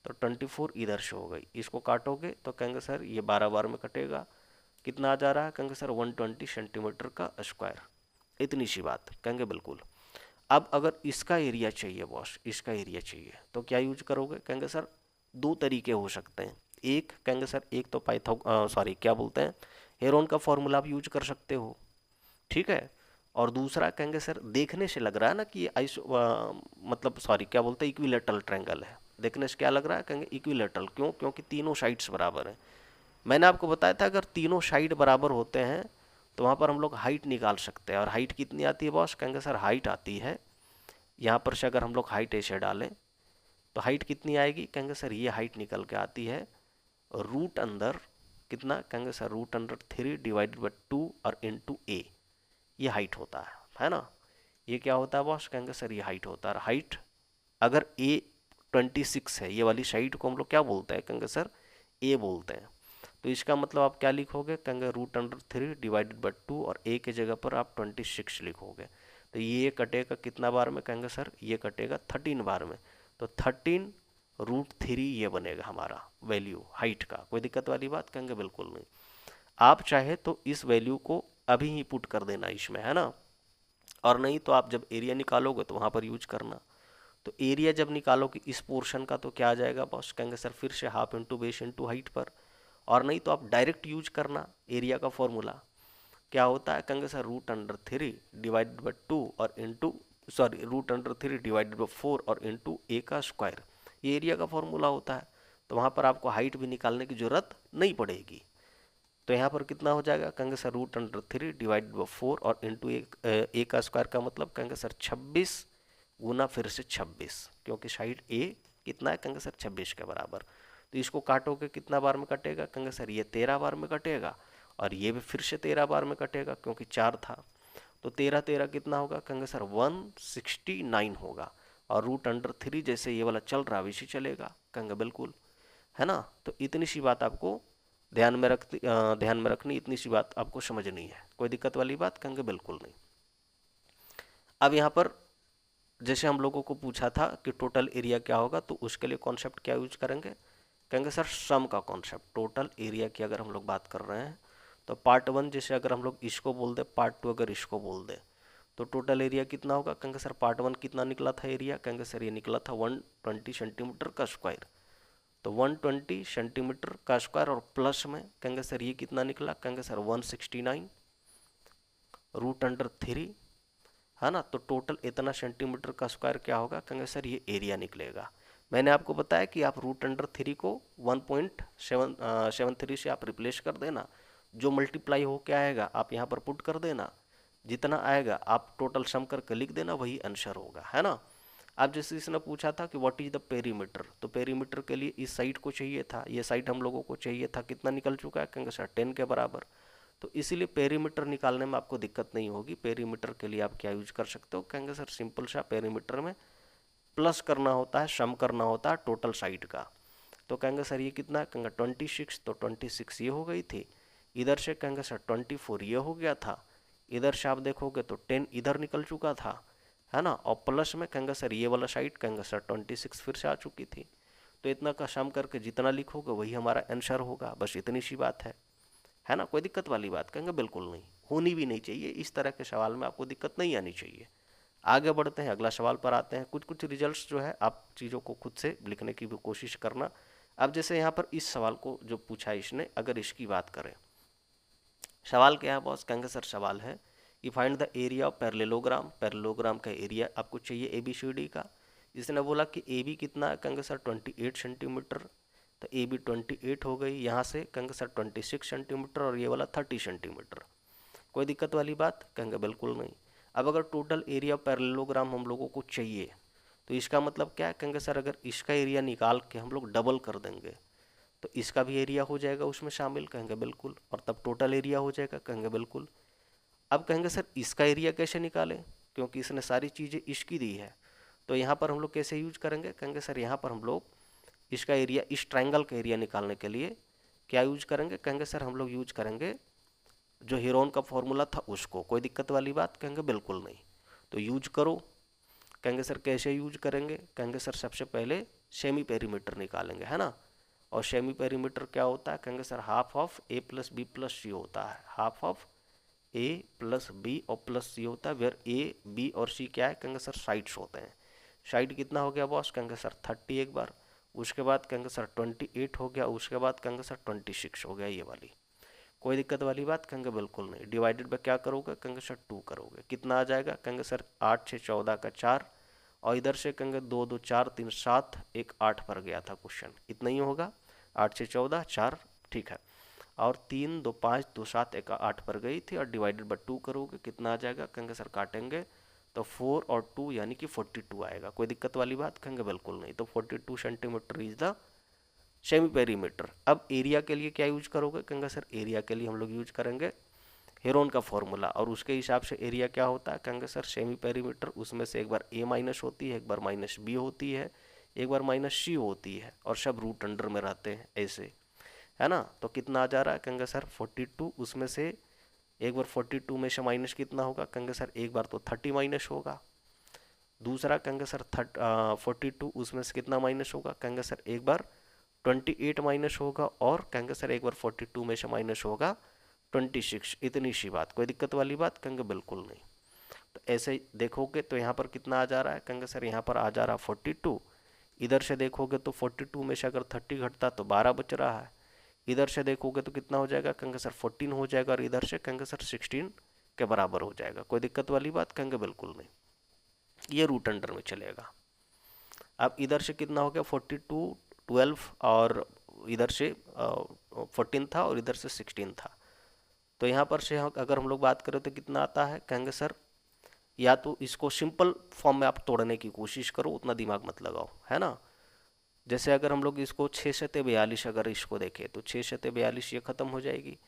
तो 24 इधर से हो गई, इसको काटोगे तो कहेंगे सर ये 12 बार में कटेगा, कितना आ जा रहा है, कहेंगे सर 120 सेंटीमीटर का स्क्वायर। इतनी सी बात, कहेंगे बिल्कुल। अब अगर इसका एरिया चाहिए बॉस, इसका एरिया चाहिए तो क्या यूज करोगे, कहेंगे सर दो तरीके हो सकते हैं। एक कहेंगे सर एक तो क्या बोलते हैं, हेरोन का फॉर्मूला आप यूज कर सकते हो, ठीक है। और दूसरा कहेंगे सर देखने से लग रहा है ना कि ये मतलब सॉरी क्या बोलते हैं, इक्विलेटरल ट्रायंगल है। देखने से क्या लग रहा है, कहेंगे इक्विलेटरल। क्यों? क्योंकि तीनों साइड्स बराबर हैं। मैंने आपको बताया था अगर तीनों साइड बराबर होते हैं तो वहाँ पर हम लोग हाइट निकाल सकते हैं। और हाइट कितनी आती है बॉस? कहेंगे सर हाइट आती है, यहाँ पर से अगर हम लोग हाइट ऐसे डालें तो हाइट कितनी आएगी? कहेंगे सर ये हाइट निकल के आती है रूट अंदर कितना? कहेंगे sir root under 3 divided by 2 और इंटू ए, ये हाइट होता है ना। ये क्या होता है बॉस? कहेंगे सर ये हाइट होता है। हाइट अगर ए 26 है, ये वाली साइड को हम लोग क्या बोलते हैं? कहेंगे सर ए बोलते हैं। तो इसका मतलब आप क्या लिखोगे? कहेंगे रूट अंडर 3 डिवाइडेड बाई 2 और ए के जगह पर आप 26 लिखोगे। तो ये कटेगा कितना बार में? कहेंगे सर ये कटेगा 13 बार में। तो 13 रूट 3 ये बनेगा हमारा वैल्यू हाइट का। कोई दिक्कत वाली बात? कहेंगे बिल्कुल नहीं। आप चाहे तो इस वैल्यू को अभी ही पुट कर देना इसमें, है ना। और नहीं तो आप जब एरिया निकालोगे तो वहाँ पर यूज करना। तो एरिया जब निकालोगे इस पोर्शन का तो क्या आ जाएगा बॉस? कहेंगे सर फिर से half into base into height पर। और नहीं तो आप डायरेक्ट यूज करना एरिया का फॉर्मूला। क्या होता है? कहेंगे sir root under 3 divided by 2 और into sorry root under 3 divided by 4 और इंटू ए का स्क्वायर, ये एरिया का फॉर्मूला होता है। तो वहाँ पर आपको हाइट भी निकालने की जरूरत नहीं पड़ेगी। तो यहाँ पर कितना हो जाएगा? कहेंगे sir root under 3 divided by 4 और इंटू ए का स्क्वायर का मतलब कहेंगे सर 26 गुना फिर से 26, क्योंकि साइड ए कितना है? कहेंगे सर 26 के बराबर। तो इसको काटोगे कितना बार में कटेगा? कहेंगे सर ये 13 बार में कटेगा और ये भी फिर से 13 बार में कटेगा क्योंकि 4 था। तो 13 13 कितना होगा? कहेंगे सर 169 होगा। और रूट अंडर 3 जैसे ये वाला चल रहा है वैसे चलेगा। कहेंगे बिल्कुल, है ना। तो इतनी सी बात आपको ध्यान में रखनी, इतनी सी बात आपको समझनी है। कोई दिक्कत वाली बात? कहेंगे बिल्कुल नहीं। अब यहाँ पर जैसे हम लोगों को पूछा था कि टोटल एरिया क्या होगा, तो उसके लिए कॉन्सेप्ट क्या यूज करेंगे? कहेंगे सर सम का कॉन्सेप्ट। टोटल एरिया की अगर हम लोग बात कर रहे हैं तो पार्ट 1 जैसे अगर हम लोग इसको बोल दे, पार्ट 2 अगर इसको बोल दे, तो टोटल एरिया कितना होगा? कहेंगे सर पार्ट 1 कितना निकला था एरिया? कहेंगे सर ये निकला था 120 सेंटीमीटर का स्क्वायर। तो 120 सेंटीमीटर का स्क्वायर और प्लस में कहेंगे सर ये कितना निकला? कहेंगे सर 169 रूट अंडर 3, है ना। तो टोटल इतना सेंटीमीटर का स्क्वायर क्या होगा? कहेंगे सर ये एरिया निकलेगा। मैंने आपको बताया कि आप रूट अंडर 3 को 1.73 से आप रिप्लेस कर देना, जो मल्टीप्लाई हो क्या आएगा आप यहाँ पर पुट कर देना, जितना आएगा आप टोटल सम करके लिख देना, वही आंसर होगा, है ना। अब जैसे इसने पूछा था कि व्हाट इज द पेरीमीटर, तो पेरीमीटर के लिए इस साइड को चाहिए था, ये साइड हम लोगों को चाहिए था, कितना निकल चुका है? कहेंगे सर 10 के बराबर। तो इसीलिए पेरीमीटर निकालने में आपको दिक्कत नहीं होगी। पेरीमीटर के लिए आप क्या यूज कर सकते हो? कहेंगे सर सिंपल सा पेरीमीटर में प्लस करना होता है, सम करना होता है टोटल साइड का। तो कहेंगे सर ये कितना है? कहेंगे 26, तो 26 ये हो गई थी। इधर से कहेंगे सर 24 ये हो गया था। इधर से आप देखोगे तो 10 इधर निकल चुका था, है ना। और प्लस में कहेंगे सर ये वाला साइड कहेंगे सर 26 फिर से आ चुकी थी। तो इतना का सम करके जितना लिखोगे वही हमारा आंसर होगा। बस इतनी सी बात है ना। कोई दिक्कत वाली बात? कहेंगे बिल्कुल नहीं, होनी भी नहीं चाहिए। इस तरह के सवाल में आपको दिक्कत नहीं आनी चाहिए। आगे बढ़ते हैं, अगला सवाल पर आते हैं। कुछ कुछ रिजल्ट्स जो है आप चीज़ों को खुद से लिखने की भी कोशिश करना। अब जैसे यहाँ पर इस सवाल को जो पूछा इसने, अगर इसकी बात करें, सवाल क्या है बॉस? कहेंगे सर सवाल है कि find the area of parallelogram. Parallelogram का एरिया आपको चाहिए ए बी सी डी का। इसने बोला कि ए बी कितना है? कहेंगे सर 28 सेंटीमीटर। तो ए बी 28 हो गई। यहाँ से कहेंगे सर 26 सेंटीमीटर और ये वाला 30 सेंटीमीटर। कोई दिक्कत वाली बात? कहेंगे बिल्कुल नहीं। अब अगर टोटल एरिया ऑफ पैरेललोग्राम हम लोगों को चाहिए तो इसका मतलब क्या है? कहेंगे सर अगर इसका एरिया निकाल के हम लोग डबल कर देंगे तो इसका भी एरिया हो जाएगा उसमें शामिल। कहेंगे बिल्कुल। और तब टोटल एरिया हो जाएगा। कहेंगे बिल्कुल। अब कहेंगे सर इसका एरिया कैसे निकालें, क्योंकि इसने सारी चीज़ें इसकी दी है। तो यहाँ पर हम लोग कैसे यूज करेंगे? कहेंगे सर यहाँ पर हम लोग इसका एरिया, इस ट्रायंगल का एरिया निकालने के लिए क्या यूज करेंगे? कहेंगे सर हम लोग यूज करेंगे जो हीरोन का फॉर्मूला था उसको। कोई दिक्कत वाली बात? कहेंगे बिल्कुल नहीं। तो यूज करो। कहेंगे सर कैसे यूज करेंगे? कहेंगे सर सबसे पहले सेमी पेरीमीटर निकालेंगे, है ना। और सेमी पेरीमीटर क्या होता है? कहेंगे sir half of A plus B plus C होता है। Half of A plus B और प्लस सी होता है, वेयर ए बी और सी क्या है? कहेंगे सर साइड्स होते हैं। साइड कितना हो गया बॉस? कहेंगे सर 30 एक बार, उसके बाद कहेंगे सर 28 हो गया, उसके बाद कहेंगे सर 26 हो गया ये वाली। कोई दिक्कत वाली बात? कहेंगे बिल्कुल नहीं। डिवाइडेड बाय क्या करोगे? कहेंगे सर 2 करोगे। कितना आ जाएगा? कहेंगे सर 8 6 14 का 4, और इधर से कहेंगे 2 2 4 3 7 1 8 पर गया था क्वेश्चन, इतना ही होगा। 8 6 14 4, ठीक है। और 3 2 5 2 7 1 8 पर गई थी, और डिवाइडेड बाय 2 करोगे, कितना आ जाएगा? कहेंगे सर काटेंगे तो 4 और 2 यानी कि 42 आएगा। कोई दिक्कत वाली बात? कहेंगे बिल्कुल नहीं। तो 42 centimetre is the semi perimeter. अब एरिया के लिए क्या यूज करोगे? कहेंगे सर एरिया के लिए हम लोग यूज करेंगे हेरोन का फॉर्मूला, और उसके हिसाब से एरिया क्या होता है? कहेंगे सर सेमी पेरीमीटर, उसमें से एक बार ए माइनस होती है, एक बार माइनस बी होती है, एक बार माइनस सी होती है, और सब रूट अंडर में रहते हैं ऐसे, है ना। तो कितना आ जा रहा है? कहेंगे सर 42, उसमें से एक बार 42 में से माइनस कितना होगा? कहेंगे सर एक बार तो 30 माइनस होगा। दूसरा कहेंगे सर 42, उसमें से कितना माइनस होगा? कहेंगे सर एक बार 28 माइनस होगा, और कहेंगे सर एक बार 42 में से माइनस होगा 26। इतनी सी बात, कोई दिक्कत वाली बात? कहेंगे बिल्कुल नहीं। तो ऐसे देखोगे तो यहाँ पर कितना आ जा रहा है? कहेंगे सर यहाँ पर आ जा रहा है 42। इधर से देखोगे तो 42 में से अगर 30 घटता तो 12 बच रहा है। इधर से देखोगे तो कितना हो जाएगा? कहेंगे सर 14 हो जाएगा, और इधर से कहेंगे सर 16 के बराबर हो जाएगा। कोई दिक्कत वाली बात? कहेंगे बिल्कुल नहीं, ये रूट अंडर में चलेगा। अब इधर से कितना हो गया? 42 12, और इधर से 14 था, और इधर से 16 था। तो यहाँ पर से अगर हम लोग बात करें तो कितना आता है? कहेंगे सर या तो इसको सिंपल फॉर्म में आप तोड़ने की कोशिश करो, उतना दिमाग मत लगाओ, है ना। जैसे अगर हम लोग इसको 6 शते 42 अगर इसको देखें तो 6 शते 42 ये खत्म हो जाएगी।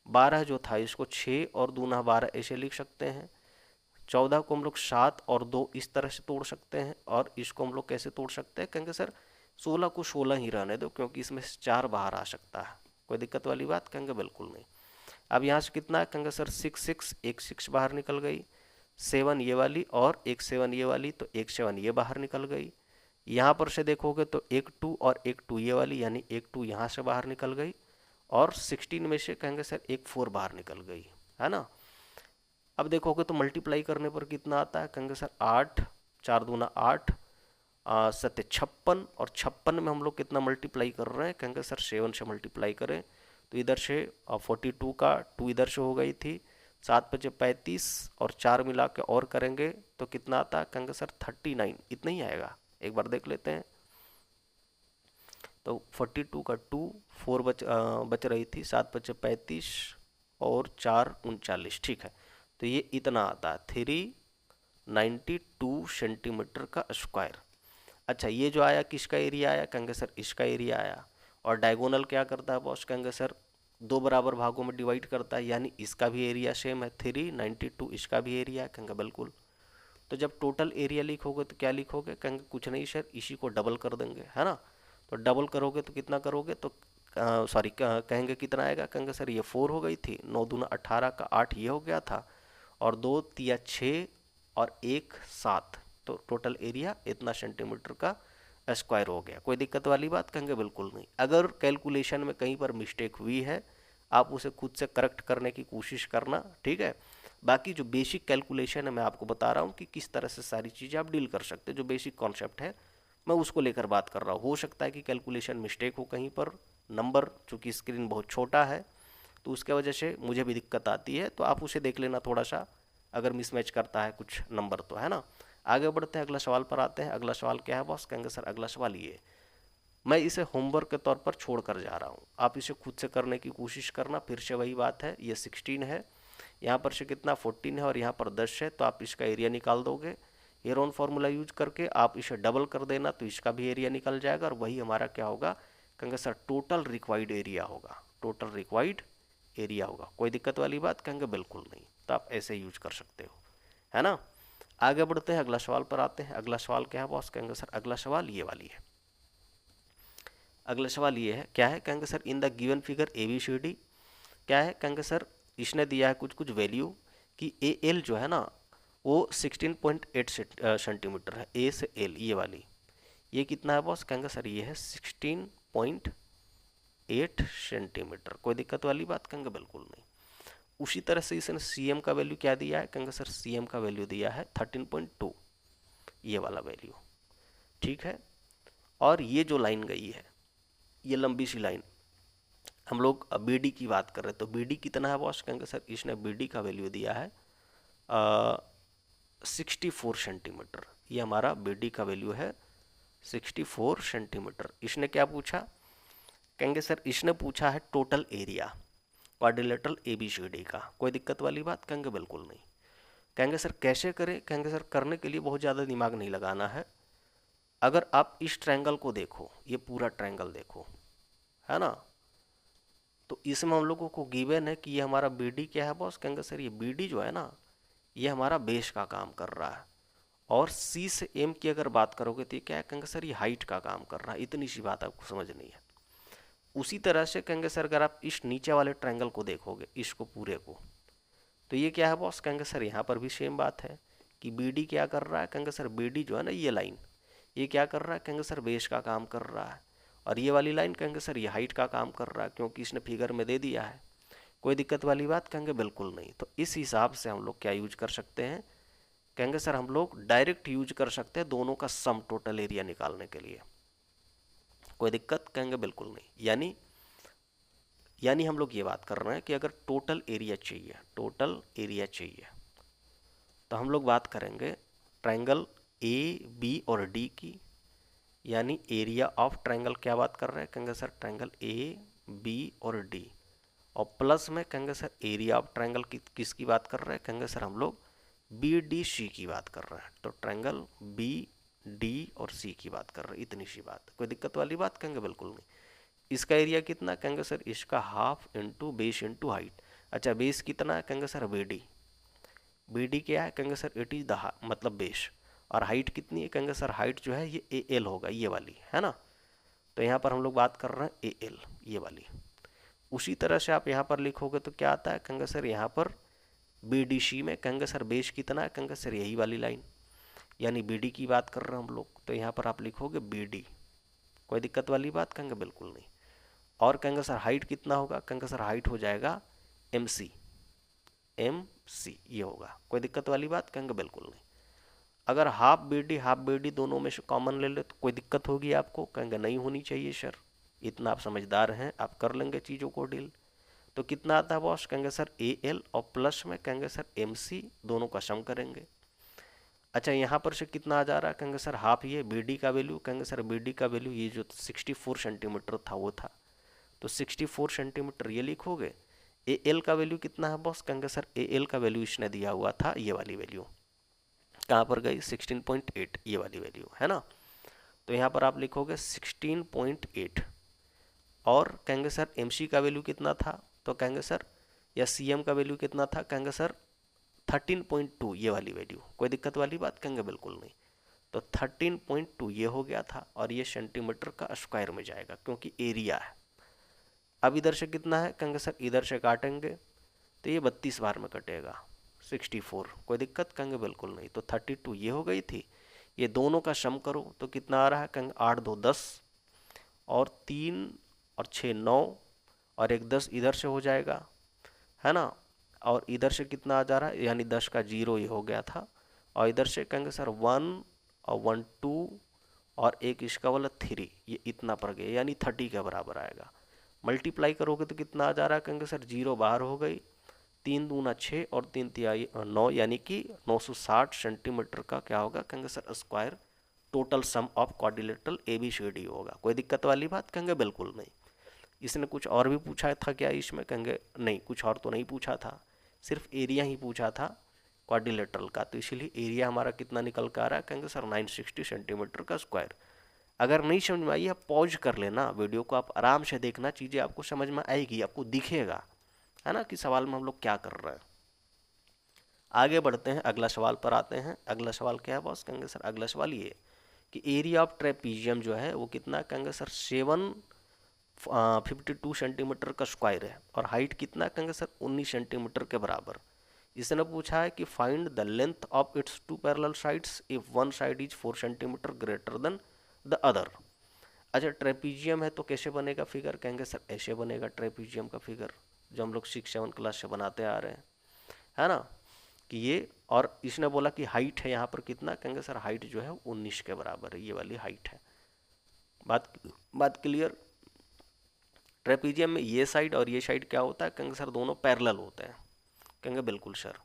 12 जो था इसको 6 और दूना 12 ऐसे लिख सकते हैं। 14 को हम लोग 7 और 2 इस तरह से तोड़ सकते हैं, और इसको हम लोग कैसे तोड़ सकते हैं? कहेंगे सर 16 को 16 ही रहने दो, क्योंकि इसमें से 4 बाहर आ सकता है। कोई दिक्कत वाली बात? कहेंगे बिल्कुल नहीं। अब यहाँ से कितना है? कहेंगे सर 6 6, एक 6 बाहर निकल गई, 7 ये वाली और एक 7 ये वाली, तो एक 7 ये बाहर निकल गई। यहाँ पर से देखोगे तो एक 2 और एक 2 ये वाली, यानी एक 2 यहाँ से बाहर निकल गई, और 16 में से कहेंगे सर एक 4 बाहर निकल गई, है ना। अब देखोगे तो मल्टीप्लाई करने पर कितना आता है? कहेंगे सर 8 4 दूना 8, 7 56, और 56 में हम लोग कितना मल्टीप्लाई कर रहे हैं? कहेंगे सर 7 से मल्टीप्लाई करें तो इधर से 42 का 2 इधर से हो गई थी, 7 5 35, और 4 मिला के और करेंगे तो कितना आता है? कहेंगे सर 39, इतना ही आएगा। एक बार देख लेते हैं। तो 42 का 2 4 बच रही थी, 7 5 35 और 4 39, ठीक है। तो ये इतना आता है 392 सेंटीमीटर का स्क्वायर। अच्छा, ये जो आया किसका एरिया आया? कहेंगे सर इसका एरिया आया। और डायगोनल क्या करता है बॉस? कहेंगे सर 2 बराबर भागों में डिवाइड करता है, यानी इसका भी एरिया सेम है 392, इसका भी एरिया है। कहेंगे बिल्कुल। तो जब टोटल एरिया लिखोगे तो क्या लिखोगे? कहेंगे कुछ नहीं सर, इसी को डबल कर देंगे, है ना। तो डबल करोगे तो कितना करोगे? तो सॉरी कहेंगे कितना आएगा? कहेंगे सर ये 4 हो गई थी, 9 दूना 18 का 8 ये हो गया था, और 2 तिया 6 और 1 7, तो टोटल एरिया इतना सेंटीमीटर का स्क्वायर हो गया। कोई दिक्कत वाली बात? कहेंगे बिल्कुल नहीं। अगर कैलकुलेशन में कहीं पर मिस्टेक हुई है, आप उसे खुद से करेक्ट करने की कोशिश करना, ठीक है। बाकी जो बेसिक कैलकुलेशन है मैं आपको बता रहा हूँ कि किस तरह से सारी चीज़ें आप डील कर सकते हैं। जो बेसिक कॉन्सेप्ट है मैं उसको लेकर बात कर रहा हूँ। हो सकता है कि कैलकुलेशन मिस्टेक हो कहीं पर, नंबर चूँकि स्क्रीन बहुत छोटा है तो उसके वजह से मुझे भी दिक्कत आती है, तो आप उसे देख लेना थोड़ा सा, अगर मिसमैच करता है कुछ नंबर तो, है ना। आगे बढ़ते हैं, अगला सवाल पर आते हैं। अगला सवाल क्या है बॉस? कहेंगे सर अगला सवाल ये, मैं इसे होमवर्क के तौर पर छोड़ कर जा रहा हूँ, आप इसे खुद से करने की कोशिश करना। फिर से वही बात है, ये 16 है, यहाँ पर से कितना 14 है, और यहाँ पर 10 है, तो आप इसका एरिया निकाल दोगे। हेरोन फार्मूला यूज करके आप इसे डबल कर देना तो इसका भी एरिया निकल जाएगा, और वही हमारा क्या होगा? कहेंगे सर टोटल रिक्वायर्ड एरिया होगा, टोटल रिक्वायर्ड एरिया होगा। कोई दिक्कत वाली बात? कहेंगे बिल्कुल नहीं। तो आप ऐसे यूज कर सकते हो, है ना। आगे बढ़ते हैं, अगला सवाल पर आते हैं। अगला सवाल क्या है बॉस? कहेंगे सर अगला सवाल ये वाली है। अगला सवाल ये है, क्या है? कहेंगे sir in the given figure ABCD क्या है? कहेंगे सर इसने दिया है कुछ कुछ वैल्यू कि AL जो है ना वो 16.8 सेंटीमीटर है, A से L ये वाली। ये कितना है बॉस? कहेंगे सर ये है 16.8 सेंटीमीटर। कोई दिक्कत वाली बात? कहेंगे बिल्कुल नहीं। उसी तरह से इसने CM का वैल्यू क्या दिया है? कहेंगे सर CM का वैल्यू दिया है 13.2, ये वाला वैल्यू, ठीक है। और ये जो लाइन गई है, ये लंबी सी लाइन, हम लोग बी डी की बात कर रहे हैं, तो बी डी कितना है बॉस? कहेंगे सर इसने बी डी का वैल्यू दिया है 64 सेंटीमीटर। ये हमारा बी डी का वैल्यू है 64 सेंटीमीटर। इसने क्या पूछा? कहेंगे सर इसने पूछा है टोटल एरिया क्वाड्रिलेटरल ABCD का। कोई दिक्कत वाली बात? कहेंगे बिल्कुल नहीं। कहेंगे सर कैसे करें? कहेंगे सर करने के लिए बहुत ज़्यादा दिमाग नहीं लगाना है। अगर आप इस ट्रायंगल को देखो, ये पूरा ट्रायंगल देखो, है ना, तो इसमें हम लोगों को गिवन है कि ये हमारा BD क्या है बॉस? कहेंगे सर ये BD जो है ना, ये हमारा बेस का काम कर रहा है। और C से M की अगर बात करोगे तो ये क्या है? कहेंगे सर ये हाइट का काम कर रहा है। इतनी सी बात आपको समझनी है। उसी तरह से कहेंगे सर अगर आप इस नीचे वाले ट्रायंगल को देखोगे, इसको पूरे को, तो ये क्या है बॉस? कहेंगे सर यहाँ पर भी सेम बात है कि BD क्या कर रहा है? कहेंगे सर BD जो है ना, ये लाइन, ये क्या कर रहा है? कहेंगे सर बेस का काम कर रहा है। और ये वाली लाइन कहेंगे सर ये हाइट का काम कर रहा है, क्योंकि इसने फिगर में दे दिया है। कोई दिक्कत वाली बात? कहेंगे बिल्कुल नहीं। तो इस हिसाब से हम लोग क्या यूज कर सकते हैं? कहेंगे सर हम लोग डायरेक्ट यूज कर सकते हैं दोनों का सम टोटल एरिया निकालने के लिए। कोई दिक्कत? कहेंगे बिल्कुल नहीं। यानी हम लोग ये बात कर रहे हैं कि अगर टोटल एरिया चाहिए, तो हम लोग बात करेंगे ट्रायंगल AB और D की, यानी एरिया ऑफ ट्रायंगल। क्या बात कर रहे हैं? कहेंगे सर ट्रायंगल AB और D, और प्लस में कहेंगे सर एरिया ऑफ ट्रायंगल किसकी बात कर रहे हैं? कहेंगे सर हम लोग BDC की बात कर रहे हैं। तो ट्रायंगल BD और C की बात कर रहे हैं। इतनी सी बात। कोई दिक्कत वाली बात? कहेंगे बिल्कुल नहीं। इसका एरिया कितना? कहेंगे सर इसका half into base into height. अच्छा बेस कितना है? कहेंगे सर BD क्या है? कहेंगे सर इट इज द मतलब बेस। और हाइट कितनी है? कहेंगे सर हाइट जो है ये AL होगा, ये वाली, है ना। तो यहाँ पर हम लोग बात कर रहे हैं AL, ये वाली। उसी तरह से आप यहाँ पर लिखोगे तो क्या आता है? कहेंगे सर यहाँ पर BDC में कहेंगे सर बेस कितना है? कहेंगे सर यही वाली लाइन, यानी BD की बात कर रहे हैं हम लोग। तो यहाँ पर आप लिखोगे BD। कोई दिक्कत वाली बात? कहेंगे बिल्कुल नहीं। और कहेंगे सर हाइट कितना होगा? कहेंगे सर हाइट हो जाएगा MC, ये होगा। कोई दिक्कत वाली बात? कहेंगे बिल्कुल नहीं। अगर हाफ BD दोनों में से कॉमन ले ले तो कोई दिक्कत होगी आपको? कहेंगे नहीं होनी चाहिए सर, इतना आप समझदार हैं, आप कर लेंगे चीज़ों को डील। तो कितना आता है बॉस? कहेंगे सर AL और प्लस में कहेंगे सर MC, दोनों का सम करेंगे। अच्छा यहाँ पर से कितना आ जा रहा है? कहेंगे सर हाफ ये BD का वैल्यू, कहेंगे सर BD का वैल्यू ये जो 64 सेंटीमीटर था वो था, तो 64 सेंटीमीटर ये लिखोगे। AL का वैल्यू कितना है बॉस? कहेंगे सर AL का वैल्यू इसने दिया हुआ था, ये वाली वैल्यू कहाँ पर गई? 16.8, ये वाली वैल्यू, है ना। तो यहाँ पर आप लिखोगे 16.8। और कहेंगे सर MC का वैल्यू कितना था? तो कहेंगे सर, या CM का वैल्यू कितना था? कहेंगे सर 13.2, ये वाली वैल्यू। कोई दिक्कत वाली बात? कहेंगे बिल्कुल नहीं। तो 13.2 ये हो गया था, और ये सेंटीमीटर का स्क्वायर में जाएगा क्योंकि एरिया है। अब इधर से कितना है? कहेंगे सर इधर से काटेंगे तो ये 32 बार में कटेगा 64। कोई दिक्कत? कहेंगे बिल्कुल नहीं। तो 32 ये हो गई थी, ये दोनों का सम करो तो कितना आ रहा है? कहेंगे 8 2 10, और 3 और 6 9, और एक 10 इधर से हो जाएगा, है ना। और इधर से कितना आ जा रहा है? यानी 10 का 0 ये हो गया था, और इधर से कहेंगे सर 1 और 1 2, और एक इसका वाला 3, ये इतना पड़ गया, यानी 30 के बराबर आएगा। मल्टीप्लाई करोगे तो कितना आ जा रहा है? कहेंगे सर 0 बाहर हो गई, 3 दूना 6 और 3 तिहाई 9, यानी कि 960 सेंटीमीटर का क्या होगा? कहेंगे sir square total sum of quadrilateral ABCD होगा। कोई दिक्कत वाली बात? कहेंगे बिल्कुल नहीं। इसने कुछ और भी पूछा था क्या इसमें? कहेंगे नहीं, कुछ और तो नहीं पूछा था, सिर्फ एरिया ही पूछा था क्वाड्रिलेटरल का। तो इसीलिए एरिया हमारा कितना निकल कर आ रहा है? कहेंगे सर 960 सेंटीमीटर का स्क्वायर। अगर नहीं समझ में आई आप पॉज कर लेना वीडियो को, आप आराम से देखना, चीज़ें आपको समझ में आएगी, आपको दिखेगा, है ना, कि सवाल में हम लोग क्या कर रहे हैं। आगे बढ़ते हैं, अगला सवाल पर आते हैं। अगला सवाल क्या है बॉस? कहेंगे सर अगला सवाल ये कि एरिया ऑफ ट्रेपीजियम जो है वो कितना? कहेंगे सर 752 सेंटीमीटर का स्क्वायर है, और हाइट कितना? कहेंगे सर 19 सेंटीमीटर के बराबर। इसने पूछा है कि find the length of its two parallel sides if one side is 4 centimetres greater than the other. अच्छा ट्रेपीजियम है तो कैसे बनेगा फिगर? कहेंगे सर ऐसे बनेगा ट्रेपीजियम का फिगर, जो हम लोग 6-7 क्लास से बनाते आ रहे हैं, है ना, कि ये। और इसने बोला कि हाइट है यहाँ पर कितना? कहेंगे सर हाइट जो है 19 के बराबर है, ये वाली हाइट है। बात क्लियर? ट्रेपीजियम में ये साइड और ये साइड क्या होता है, कहेंगे सर दोनों पैरेलल होते हैं। कहेंगे बिल्कुल सर।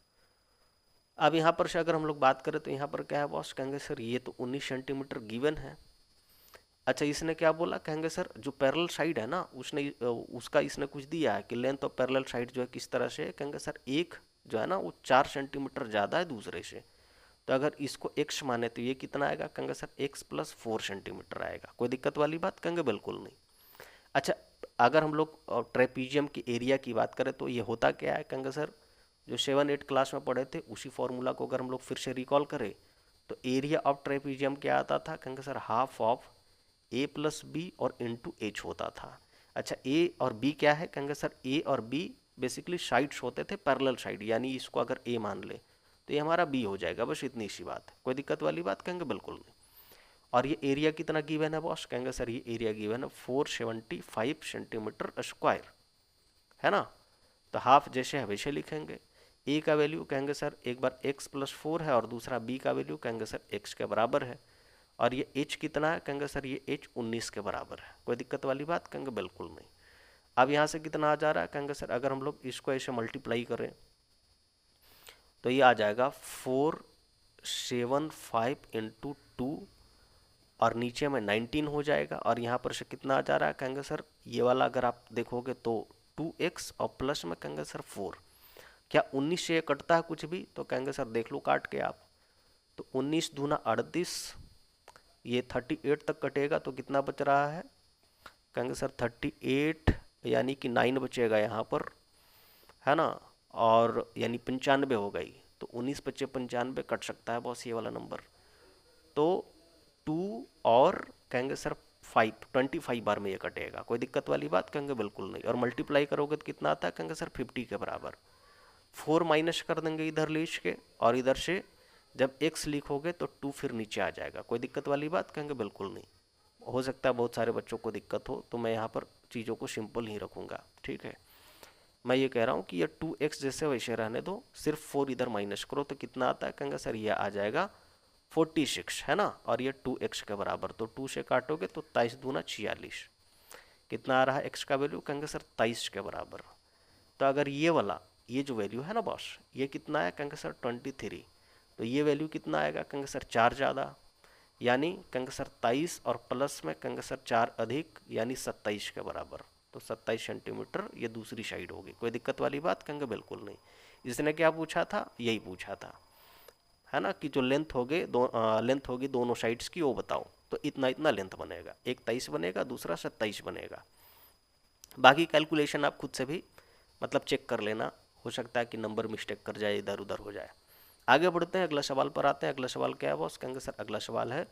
अब यहाँ पर से अगर हम लोग बात करें तो यहाँ पर क्या है बॉस, कहेंगे सर ये तो 19 सेंटीमीटर गिवन है। अच्छा इसने क्या बोला, कहेंगे सर जो पैरेलल साइड है ना उसने उसका इसने कुछ दिया है कि लेंथ ऑफ पैरेलल साइड जो है किस तरह से है, कहेंगे सर एक जो है ना वो 4 सेंटीमीटर ज़्यादा है दूसरे से। तो अगर इसको x माने तो ये कितना आएगा, कहेंगे सर x + 4 सेंटीमीटर आएगा। कोई दिक्कत वाली बात, कहेंगे बिल्कुल नहीं। अच्छा अगर हम लोग ट्रेपीजियम की एरिया की बात करें तो ये होता क्या है, कहेंगे सर जो 7-8 क्लास में पढ़े थे उसी फॉर्मूला को अगर हम लोग फिर से रिकॉल करें तो एरिया ऑफ ट्रेपीजियम क्या आता था, कहेंगे sir half of a + b और इंटू एच होता था। अच्छा a और b क्या है, कहेंगे सर a और b बेसिकली साइड्स होते थे पैरेलल साइड, यानी इसको अगर a मान ले तो ये हमारा b हो जाएगा, बस इतनी सी बात है। कोई दिक्कत वाली बात, कहेंगे बिल्कुल नहीं। और ये एरिया कितना गिवन है बॉस, कहेंगे सर ये एरिया गिवन है 475 सेंटीमीटर स्क्वायर, है ना। तो हाफ जैसे है वैसे लिखेंगे। ए का वैल्यू कहेंगे सर एक बार x + 4 है और दूसरा b का वैल्यू कहेंगे सर x के बराबर है। और ये h कितना है, कहेंगे सर ये h 19 के बराबर है। कोई दिक्कत वाली बात, कहेंगे बिल्कुल नहीं। अब यहाँ से कितना आ जा रहा है, कहेंगे सर अगर हम लोग इसको ऐसे मल्टीप्लाई करें तो ये आ जाएगा 475 × 2 और नीचे में 19 हो जाएगा। और यहाँ पर से कितना आ जा रहा है, कहेंगे सर ये वाला अगर आप देखोगे तो 2x और प्लस में कहेंगे सर 4। क्या 19 से कटता है कुछ भी, तो कहेंगे सर देख लो काट के आप। तो 19 दूना 38, ये 38 तक कटेगा तो कितना बच रहा है, कहेंगे सर 38 यानी कि 9 बचेगा यहाँ पर, है ना। और यानी 95 हो गई, तो 19 × 95 कट सकता है बॉस ये वाला नंबर। तो 2 और कहेंगे सर 25 बार में ये कटेगा। कोई दिक्कत वाली बात, कहेंगे बिल्कुल नहीं। और मल्टीप्लाई करोगे तो कितना आता है, कहेंगे सर 50 के बराबर। 4 माइनस कर देंगे इधर लीच के, और इधर से जब x लिखोगे तो 2 फिर नीचे आ जाएगा। कोई दिक्कत वाली बात, कहेंगे बिल्कुल नहीं। हो सकता है बहुत सारे बच्चों को दिक्कत हो, तो मैं यहाँ पर चीज़ों को सिंपल ही रखूँगा, ठीक है। मैं ये कह रहा हूँ कि ये 2x जैसे वैसे रहने दो, सिर्फ 4 इधर माइनस करो तो कितना आता है, कहेंगे सर ये आ जाएगा 46, है ना। और ये 2x के बराबर, तो 2 से काटोगे तो 23 दूना 46, कितना आ रहा है x का वैल्यू, कहेंगे सर 23 के बराबर। तो अगर ये वाला ये जो वैल्यू है ना बॉस, ये कितना है, कहेंगे सर 23, तो ये वैल्यू कितना आएगा, कहेंगे सर 4 ज़्यादा, यानी कहेंगे सर 23 और प्लस में कहेंगे सर 4 अधिक यानी 27 के बराबर। तो 27 सेंटीमीटर ये दूसरी साइड होगी। कोई दिक्कत वाली बात, कहेंगे बिल्कुल नहीं। इसने क्या पूछा था, यही पूछा था, है ना, कि जो लेंथ होगी दोनों साइड्स की वो बताओ। तो इतना इतना लेंथ बनेगा, एक 23 बनेगा, दूसरा 27 बनेगा। बाकी कैलकुलेशन आप खुद से भी मतलब चेक कर लेना, हो सकता है कि नंबर मिस्टेक कर जाए, इधर उधर हो जाए। आगे बढ़ते हैं, अगला सवाल पर आते हैं। अगला सवाल क्या है बॉस, कहेंगे सर अगला सवाल है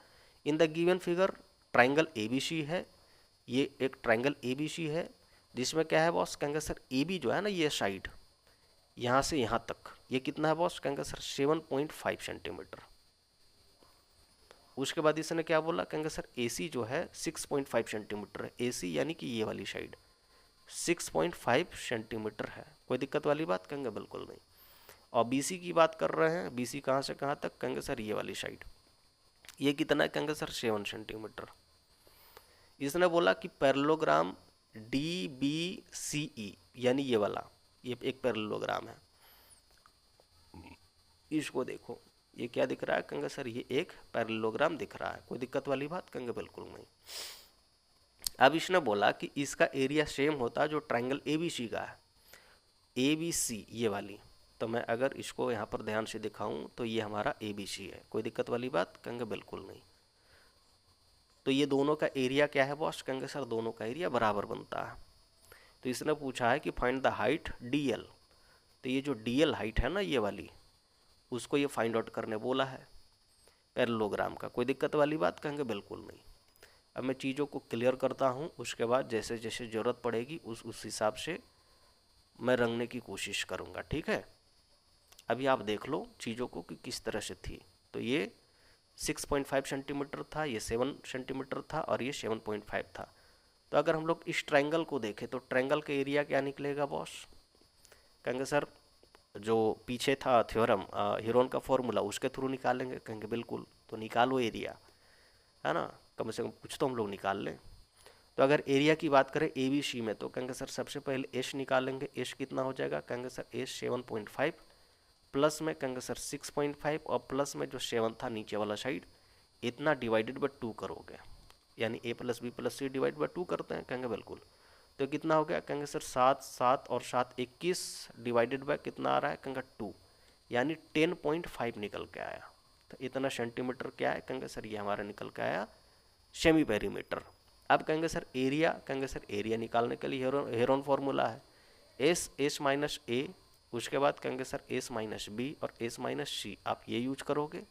in the given figure triangle ABC है। ये एक ट्राइंगल ABC है जिसमें क्या है बॉस, कहेंगे सर AB जो है ना ये साइड यहाँ से यहाँ तक ये कितना है बॉस, कहेंगे सर 7.5 सेंटीमीटर। उसके बाद इसने क्या बोला, कहेंगे सर AC जो है 6.5 सेंटीमीटर है। AC यानी कि ये वाली साइड 6.5 सेंटीमीटर है। कोई दिक्कत वाली बात, कहेंगे बिल्कुल नहीं। और BC की बात कर रहे हैं, BC कहाँ से कहाँ तक, कहेंगे सर ये वाली साइड, ये कितना है, कहेंगे सर 7 सेंटीमीटर। इसने बोला कि पैरेललोग्राम DBCE यानी ये वाला, ये एक पैरेललोग्राम है। इसको देखो ये क्या दिख रहा है, कहेंगे सर ये एक पैरेललोग्राम दिख रहा है। कोई दिक्कत वाली बात, कहेंगे बिल्कुल नहीं। अब इसने बोला कि इसका एरिया सेम होता है जो ट्राइंगल ABC का है, ABC ये वाली। तो मैं अगर इसको यहाँ पर ध्यान से दिखाऊं तो ये हमारा ABC है। कोई दिक्कत वाली बात, कहेंगे बिल्कुल नहीं। तो ये दोनों का एरिया क्या है बॉस, कहेंगे सर दोनों का एरिया बराबर बनता है। तो इसने पूछा है कि फाइंड द हाइट DL। तो ये जो DL हाइट है ना ये वाली, उसको ये फाइंड आउट करने बोला है पैरेललोग्राम का। कोई दिक्कत वाली बात, कहेंगे बिल्कुल नहीं। अब मैं चीज़ों को क्लियर करता हूँ, उसके बाद जैसे जैसे ज़रूरत पड़ेगी उस हिसाब से मैं रंगने की कोशिश करूँगा, ठीक है। अभी आप देख लो चीज़ों को कि किस तरह से थी। तो ये 6.5 सेंटीमीटर था, ये 7 सेंटीमीटर था और ये 7.5 था। तो अगर हम लोग इस ट्रायंगल को देखें तो ट्रायंगल का एरिया क्या निकलेगा बॉस, कहेंगे सर जो पीछे था थ्योरम हीरोन का फॉर्मूला उसके थ्रू निकालेंगे, कहेंगे बिल्कुल। तो निकालो एरिया, है ना, कम से कम कुछ तो हम लोग निकाल लें। तो अगर एरिया की बात करें ए बी सी में तो कहेंगे सर सबसे पहले एश निकालेंगे। एश कितना हो जाएगा, कहेंगे सर एश 7.5 प्लस में कहेंगे सर 6.5 और प्लस में जो 7 था नीचे वाला साइड इतना डिवाइडेड बाय 2 करोगे, यानी A plus B plus C divide by 2 करते हैं, कहेंगे बिल्कुल। तो कितना हो गया, कहेंगे सर 7 7 और 7 21 डिवाइडेड बाय कितना आ रहा है, कहेंगे 2, यानी 10.5 निकल के आया। तो इतना सेंटीमीटर क्या है, कहेंगे सर ये हमारा निकल के आया सेमी पेरीमीटर। अब कहेंगे सर एरिया, कहेंगे सर एरिया निकालने के लिए हेरोन फॉर्मूला है एस माइनस ए, उसके बाद कहेंगे सर एस माइनस बी और एस माइनस सी, आप ये यूज करोगे।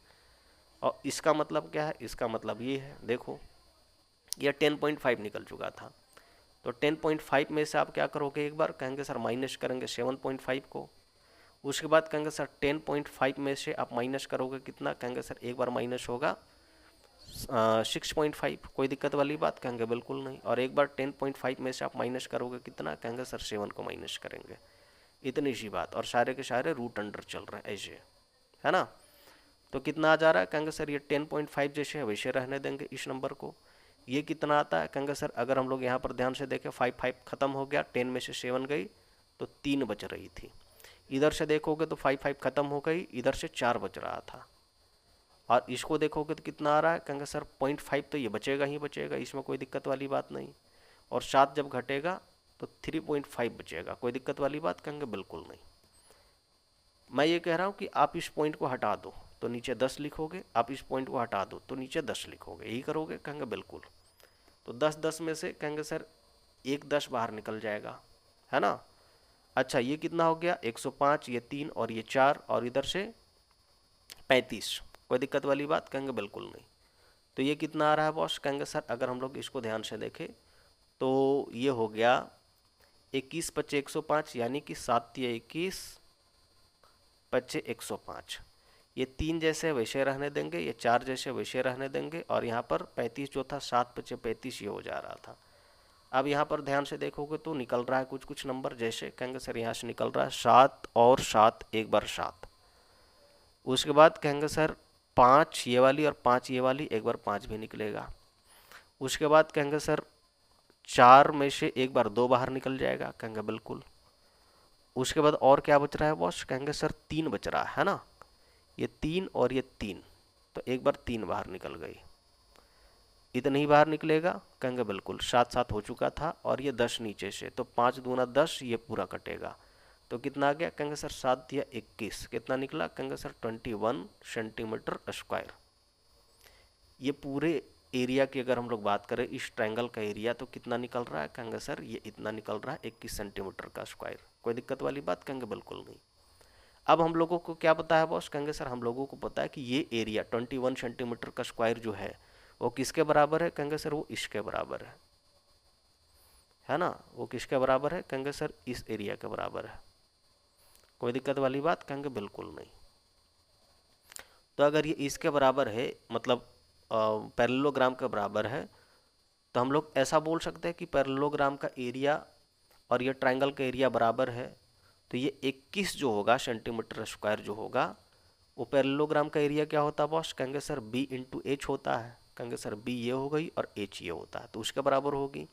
और इसका मतलब क्या है, इसका मतलब ये है, देखो ये 10.5 निकल चुका था, तो 10.5 में से आप क्या करोगे, एक बार कहेंगे सर माइनस करेंगे 7.5 को, उसके बाद कहेंगे सर 10.5 में से आप माइनस करोगे कितना, कहेंगे सर एक बार माइनस होगा 6.5, कोई दिक्कत वाली बात, कहेंगे बिल्कुल नहीं। और एक बार 10.5 में से आप माइनस करोगे कितना, कहेंगे सर 7 को माइनस करेंगे, इतनी सी बात। और सारे के सारे रूट अंडर चल रहे हैं ऐसे, है ना। तो कितना आ जा रहा है, कहेंगे सर ये 10.5 जैसे है वैसे रहने देंगे इस नंबर को। ये कितना आता है, कहेंगे सर अगर हम लोग यहाँ पर ध्यान से देखें 5 खत्म हो गया, 10 में से 7 गई तो 3 बच रही थी। इधर से देखोगे तो 5 खत्म हो गई, इधर से 4 बच रहा था। और इसको देखोगे तो कितना आ रहा है, कहेंगे सर 0.5 तो ये बचेगा ही बचेगा, इसमें कोई दिक्कत वाली बात नहीं। और 7 जब घटेगा तो 3.5 बचेगा, कोई दिक्कत वाली बात, कहेंगे बिल्कुल नहीं। मैं ये कह रहा हूँ कि आप इस पॉइंट को हटा दो तो नीचे 10 लिखोगे, आप इस पॉइंट को हटा दो तो नीचे 10 लिखोगे, यही करोगे, कहेंगे बिल्कुल। तो 10 में से कहेंगे सर एक 10 बाहर निकल जाएगा, है ना। अच्छा ये कितना हो गया 105, ये 3 और ये 4 और इधर से 35, कोई दिक्कत वाली बात, कहेंगे बिल्कुल नहीं। तो ये कितना आ रहा है बॉस, कहेंगे सर अगर हम लोग इसको ध्यान से देखें तो ये हो गया 21 25 105, यानी कि 7 या 21 25 105। ये 3 जैसे वैसे रहने देंगे, ये 4 जैसे वैसे रहने देंगे, और यहाँ पर 35 जो था 7 25 35 ये हो जा रहा था। अब यहाँ पर ध्यान से देखोगे तो निकल रहा है कुछ कुछ नंबर, जैसे कहेंगे सर यहाँ से निकल रहा है 7 और 7 एक बार 7, उसके बाद कहेंगे सर 5 ये वाली और 5 ये वाली एक बार 5 भी निकलेगा। उसके बाद कहेंगे सर 4 में से एक बार 2 बाहर निकल जाएगा, कहेंगे बिल्कुल। उसके बाद और क्या बच रहा है बॉस, कहेंगे सर 3 बच रहा है ना, ये 3 और ये 3, तो एक बार 3 बाहर निकल गई, इतना ही बाहर निकलेगा, कहेंगे बिल्कुल। 7 7 हो चुका था और ये 10 नीचे से, तो 5 दूना 10, ये पूरा कटेगा, तो कितना आ गया, कहेंगे सर 7 या 21, कितना निकला, कहेंगे सर 21 सेंटीमीटर स्क्वायर। ये पूरे एरिया की अगर हम लोग बात करें इस ट्रायंगल का एरिया तो कितना निकल रहा है, कहेंगे सर ये इतना निकल रहा है 21 सेंटीमीटर का स्क्वायर, कोई दिक्कत वाली बात, कहेंगे बिल्कुल नहीं। अब हम लोगों को क्या पता है बॉस, कहेंगे सर हम लोगों को पता है कि ये एरिया 21 सेंटीमीटर का स्क्वायर जो है वो किसके बराबर है, कहेंगे सर वो इसके बराबर है ना। वो किसके बराबर है, कहेंगे सर इस एरिया के बराबर है, कोई दिक्कत वाली बात, कहेंगे बिल्कुल नहीं। तो अगर ये इसके बराबर है, मतलब पैरेललोग्राम के बराबर है, तो हम लोग ऐसा बोल सकते हैं कि पैरेललोग्राम का एरिया और ये ट्रायंगल का एरिया बराबर है, तो ये 21 जो होगा सेंटीमीटर स्क्वायर जो होगा वो पैरेललोग्राम का एरिया क्या होता है बॉस, कहेंगे सर b इंटू एच होता है, कहेंगे सर b ये हो गई और h ये होता है, तो उसके बराबर होगी।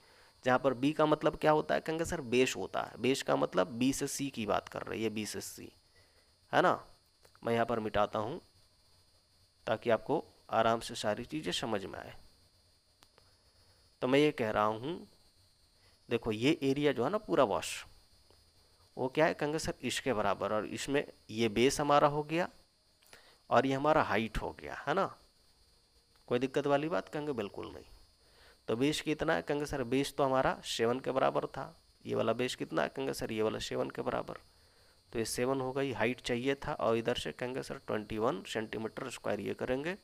जहाँ पर b का मतलब क्या होता है, कहेंगे सर बेस होता है, बेस का मतलब b से c की बात कर रही है, b से c, है ना। मैं यहाँ पर मिटाता हूँ ताकि आपको आराम से सारी चीज़ें समझ में आए। तो मैं ये कह रहा हूँ, देखो ये एरिया जो है ना पूरा बॉस वो क्या है, कहेंगे सर इसके बराबर, और इसमें ये बेस हमारा हो गया और ये हमारा हाइट हो गया, है ना। कोई दिक्कत वाली बात, कहेंगे बिल्कुल नहीं। तो बेस कितना है, कहेंगे सर बेस तो हमारा 7 के बराबर था, ये वाला बेस कितना है, कहेंगे सर ये वाला 7 के बराबर, तो ये 7 हो गई, हाइट चाहिए था, और इधर से कहेंगे सर 21 सेंटीमीटर स्क्वायर ये करेंगे,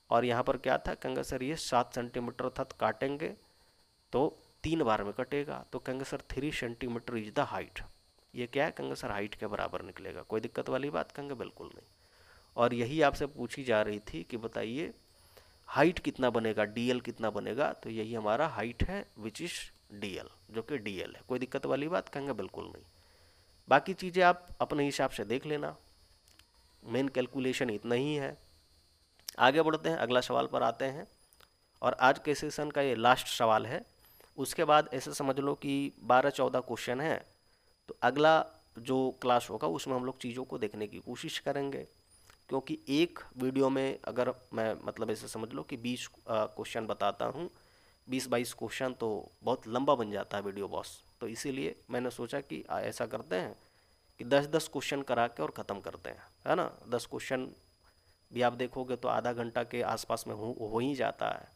और यहाँ पर क्या था, कहेंगे सर ये 7 सेंटीमीटर था, तो काटेंगे तो 3 बार में कटेगा, तो कहेंगे sir 3 centimetre is the height, ये क्या है, कहेंगे सर हाइट के बराबर निकलेगा, कोई दिक्कत वाली बात, कहेंगे बिल्कुल नहीं। और यही आपसे पूछी जा रही थी कि बताइए हाइट कितना बनेगा, डीएल कितना बनेगा, तो यही हमारा हाइट है विच इज डीएल, जो कि डीएल है, कोई दिक्कत वाली बात, कहेंगे बिल्कुल नहीं। बाकी चीज़ें आप अपने हिसाब से देख लेना, मेन कैलकुलेशन इतना ही है। आगे बढ़ते हैं, अगला सवाल पर आते हैं। और आज के सेशन का ये लास्ट सवाल है। उसके बाद ऐसे समझ लो कि 12-14 क्वेश्चन है। तो अगला जो क्लास होगा उसमें हम लोग चीज़ों को देखने की कोशिश करेंगे, क्योंकि एक वीडियो में अगर मैं मतलब ऐसे समझ लो कि 20 क्वेश्चन बताता हूँ, 20-22 क्वेश्चन, तो बहुत लंबा बन जाता है वीडियो बॉस। तो इसीलिए मैंने सोचा कि ऐसा करते हैं कि 10-10 क्वेश्चन करा के और ख़त्म करते हैं, है ना। 10 क्वेश्चन भी आप देखोगे तो आधा घंटा के आसपास में हो ही जाता है।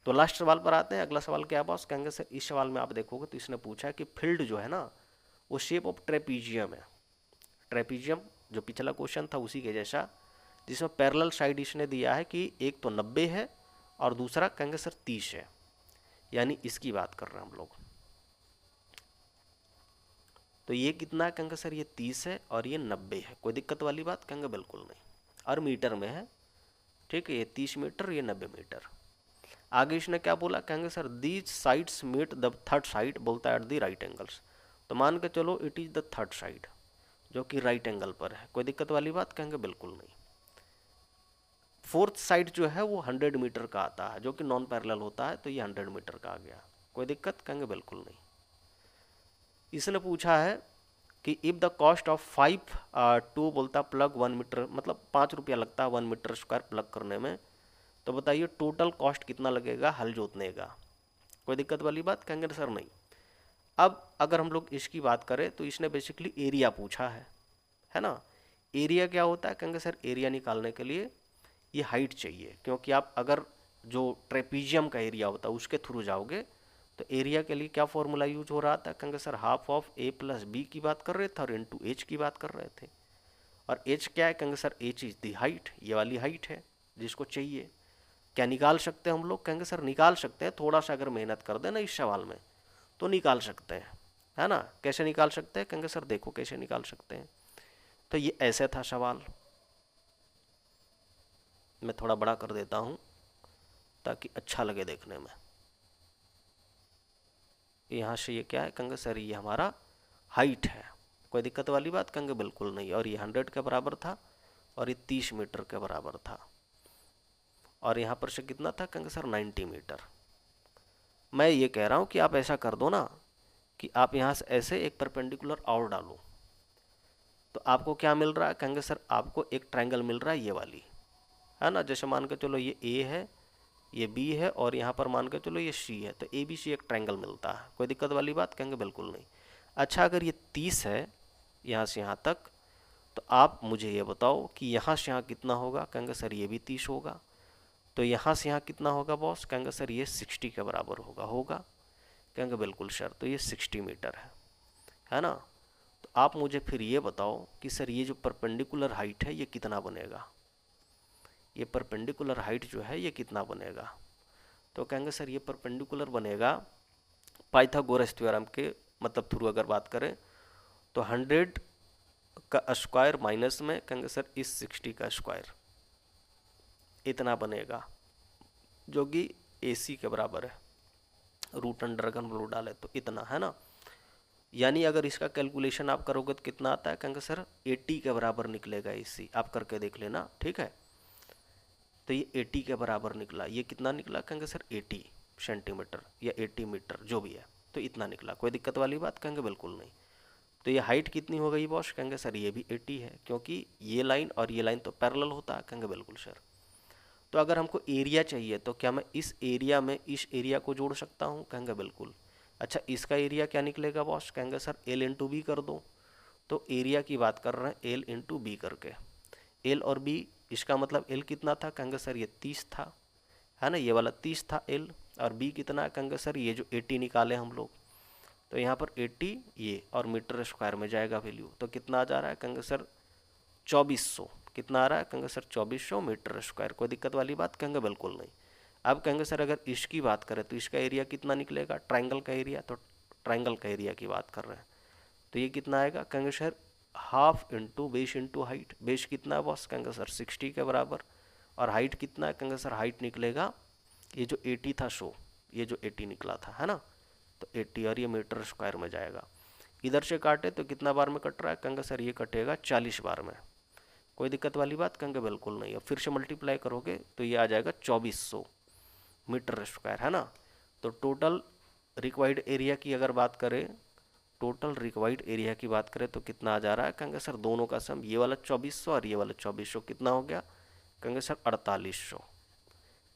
तो लास्ट सवाल पर आते हैं। अगला सवाल क्या है बॉस? कहेंगे सर इस सवाल में आप देखोगे तो इसने पूछा है कि फील्ड जो है ना वो शेप ऑफ ट्रेपीजियम है। ट्रेपीजियम जो पिछला क्वेश्चन था उसी के जैसा, जिसमें पैरेलल साइड इसने दिया है कि एक तो 90 है और दूसरा कहेंगे सर 30 है, यानी इसकी बात कर रहे हैं हम लोग। तो ये कितना है? कहेंगे सर ये 30 है और ये 90 है। कोई दिक्कत वाली बात? कहेंगे बिल्कुल नहीं, और मीटर में है, ठीक है। ये 30 मीटर, ये 90 मीटर। आगे इसने क्या बोला? कहेंगे sir these sides meet the third side, बोलता है एट द राइट एंगल्स। तो मान के चलो it is the third side जो कि राइट एंगल पर है। कोई दिक्कत वाली बात? कहेंगे बिल्कुल नहीं। फोर्थ साइड जो है वो 100 मीटर का आता है, जो कि नॉन पैरेलल होता है, तो ये 100 मीटर का आ गया। कोई दिक्कत? कहेंगे बिल्कुल नहीं। इसने पूछा है कि इफ़ द कॉस्ट ऑफ 5 बोलता प्लग 1 मीटर, मतलब 5 रुपया लगता है 1 मीटर स्क्वायर प्लग करने में, तो बताइए टोटल कॉस्ट कितना लगेगा हल जोतने का। कोई दिक्कत वाली बात? कहेंगे सर नहीं। अब अगर हम लोग इसकी बात करें तो इसने बेसिकली एरिया पूछा है ना। एरिया क्या होता है? कहेंगे सर एरिया निकालने के लिए ये हाइट चाहिए, क्योंकि आप अगर जो ट्रेपीजियम का एरिया होता है उसके थ्रू जाओगे तो एरिया के लिए क्या फॉर्मूला यूज हो रहा था? कहेंगे sir half of A plus B की बात कर रहे थे और इनटू एच की बात कर रहे थे। और एच क्या है? कहेंगे sir H is the height, ये वाली हाइट है जिसको चाहिए। क्या निकाल सकते हैं हम लोग? कहेंगे सर निकाल सकते हैं, थोड़ा सा अगर मेहनत कर देना इस सवाल में तो निकाल सकते हैं, है ना। कैसे निकाल सकते हैं? कहेंगे सर देखो कैसे निकाल सकते हैं। तो ये ऐसे था सवाल, मैं थोड़ा बड़ा कर देता हूँ ताकि अच्छा लगे देखने में। यहाँ से ये क्या है? कहेंगे सर ये हमारा हाइट है। कोई दिक्कत वाली बात? कहेंगे बिल्कुल नहीं। और ये 100 के बराबर था और ये 30 मीटर के बराबर था। और यहाँ पर से कितना था? कहेंगे सर 90 मीटर। मैं ये कह रहा हूँ कि आप ऐसा कर दो ना कि आप यहाँ से ऐसे एक परपेंडिकुलर और डालो, तो आपको क्या मिल रहा है? कहेंगे सर आपको एक ट्रायंगल मिल रहा है ये वाली, है ना। जैसे मान के चलो ये ए है, ये बी है और यहाँ पर मान के चलो ये सी है, तो ए बी सी एक ट्रायंगल मिलता है। कोई दिक्कत वाली बात? कहेंगे बिल्कुल नहीं। अच्छा अगर ये 30 है यहाँ से यहाँ तक, तो आप मुझे ये बताओ कि यहाँ से यहाँ कितना होगा? कहेंगे सर ये भी 30 होगा। तो यहाँ से यहाँ कितना होगा बॉस? कहेंगे सर ये 60 के बराबर होगा। कहेंगे बिल्कुल सर, तो ये 60 मीटर है ना। तो आप मुझे फिर ये बताओ कि सर ये जो परपेंडिकुलर हाइट है ये कितना बनेगा? ये परपेंडिकुलर हाइट जो है ये कितना बनेगा? तो कहेंगे सर ये परपेंडिकुलर बनेगा पाइथागोरस थ्योरम के मतलब थ्रू अगर बात करें तो 100 का स्क्वायर माइनस में कहेंगे सर इस 60 का स्क्वायर, इतना बनेगा, जो कि AC के बराबर है। रूट अंडर अगर हम डालें तो इतना, है ना। यानी अगर इसका कैलकुलेशन आप करोगे तो कितना आता है? कहेंगे सर 80 के बराबर निकलेगा AC। आप करके देख लेना, ठीक है। तो ये 80 के बराबर निकला। ये कितना निकला? कहेंगे सर 80 सेंटीमीटर या 80 मीटर जो भी है, तो इतना निकला। कोई दिक्कत वाली बात? कहेंगे बिल्कुल नहीं। तो ये हाइट कितनी हो गई बॉस? कहेंगे सर ये भी 80 है, क्योंकि ये लाइन और ये लाइन तो पैरेलल होता है। कहेंगे बिल्कुल सर। तो अगर हमको एरिया चाहिए तो क्या मैं इस एरिया में इस एरिया को जोड़ सकता हूँ? कहेंगे बिल्कुल। अच्छा इसका एरिया क्या निकलेगा बॉस? कहेंगे सर L इंटू बी कर दो। तो एरिया की बात कर रहे हैं L इंटू बी करके। L और B, इसका मतलब L कितना था? कहेंगे सर ये 30 था, है ना। ये वाला 30 था L, और B कितना? कहेंगे सर ये जो 80 निकाले हम लोग, तो यहाँ पर 80 ये और मीटर स्क्वायर में जाएगा वैल्यू, तो कितना आ जा रहा है? कहेंगे सर 2400। कितना आ रहा है? कहेंगे सर 2400 मीटर स्क्वायर। कोई दिक्कत वाली बात? कहेंगे बिल्कुल नहीं। अब कहेंगे सर अगर इसकी बात करें तो इसका एरिया कितना निकलेगा? ट्रायंगल का एरिया, तो ट्रायंगल का एरिया की बात कर रहे हैं तो ये कितना आएगा? कहेंगे sir half into base into height. Base कितना है बॉस? कहेंगे सर 60 के बराबर। और हाइट कितना है? कहेंगे सर हाइट निकलेगा ये जो 80 था ये जो 80 निकला था, है ना। तो 80 और ये मीटर स्क्वायर में जाएगा। इधर से काटे तो कितना बार में कट रहा है? कहेंगे सर ये कटेगा 40 बार में। कोई दिक्कत वाली बात? कहेंगे बिल्कुल नहीं। अब फिर से मल्टीप्लाई करोगे तो ये आ जाएगा 2400। मीटर स्क्वायर, है ना। तो टोटल रिक्वायर्ड एरिया की अगर बात करें, टोटल रिक्वायर्ड एरिया की बात करें तो कितना आ जा रहा है, कहेंगे सर दोनों का सम, ये वाला 2400 और ये वाला 2400 कितना हो गया, कहेंगे सर 4800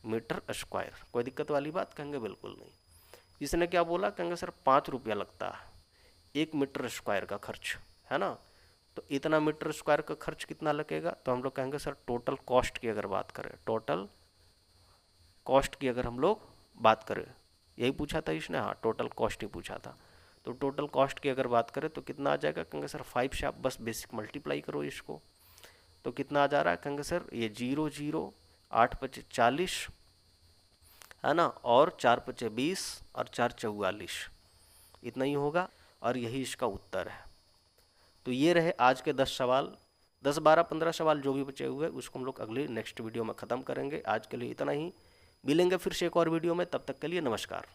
मीटर स्क्वायर। कोई दिक्कत वाली बात, कहेंगे बिल्कुल नहीं। इसने क्या बोला, कहेंगे सर 5 रुपया लगता है 1 मीटर स्क्वायर का खर्च, है ना। तो इतना मीटर स्क्वायर का खर्च कितना लगेगा, तो हम लोग कहेंगे सर टोटल कॉस्ट की अगर बात करें, टोटल कॉस्ट की अगर हम लोग बात करें, यही पूछा था इसने, हाँ टोटल कॉस्ट ही पूछा था। तो टोटल कॉस्ट की अगर बात करें तो कितना आ जाएगा, कहेंगे सर 5 से आप बस बेसिक मल्टीप्लाई करो इसको, तो कितना आ जा रहा है, कहेंगे सर ये 0 0 8 5 40, है ना, और 4 5 20 और 4 44, इतना ही होगा और यही इसका उत्तर है। तो ये रहे आज के 10 सवाल, 10 12 15 सवाल जो भी बचे हुए उसको हम लोग अगले नेक्स्ट वीडियो में ख़त्म करेंगे। आज के लिए इतना ही, मिलेंगे फिर से एक और वीडियो में, तब तक के लिए नमस्कार।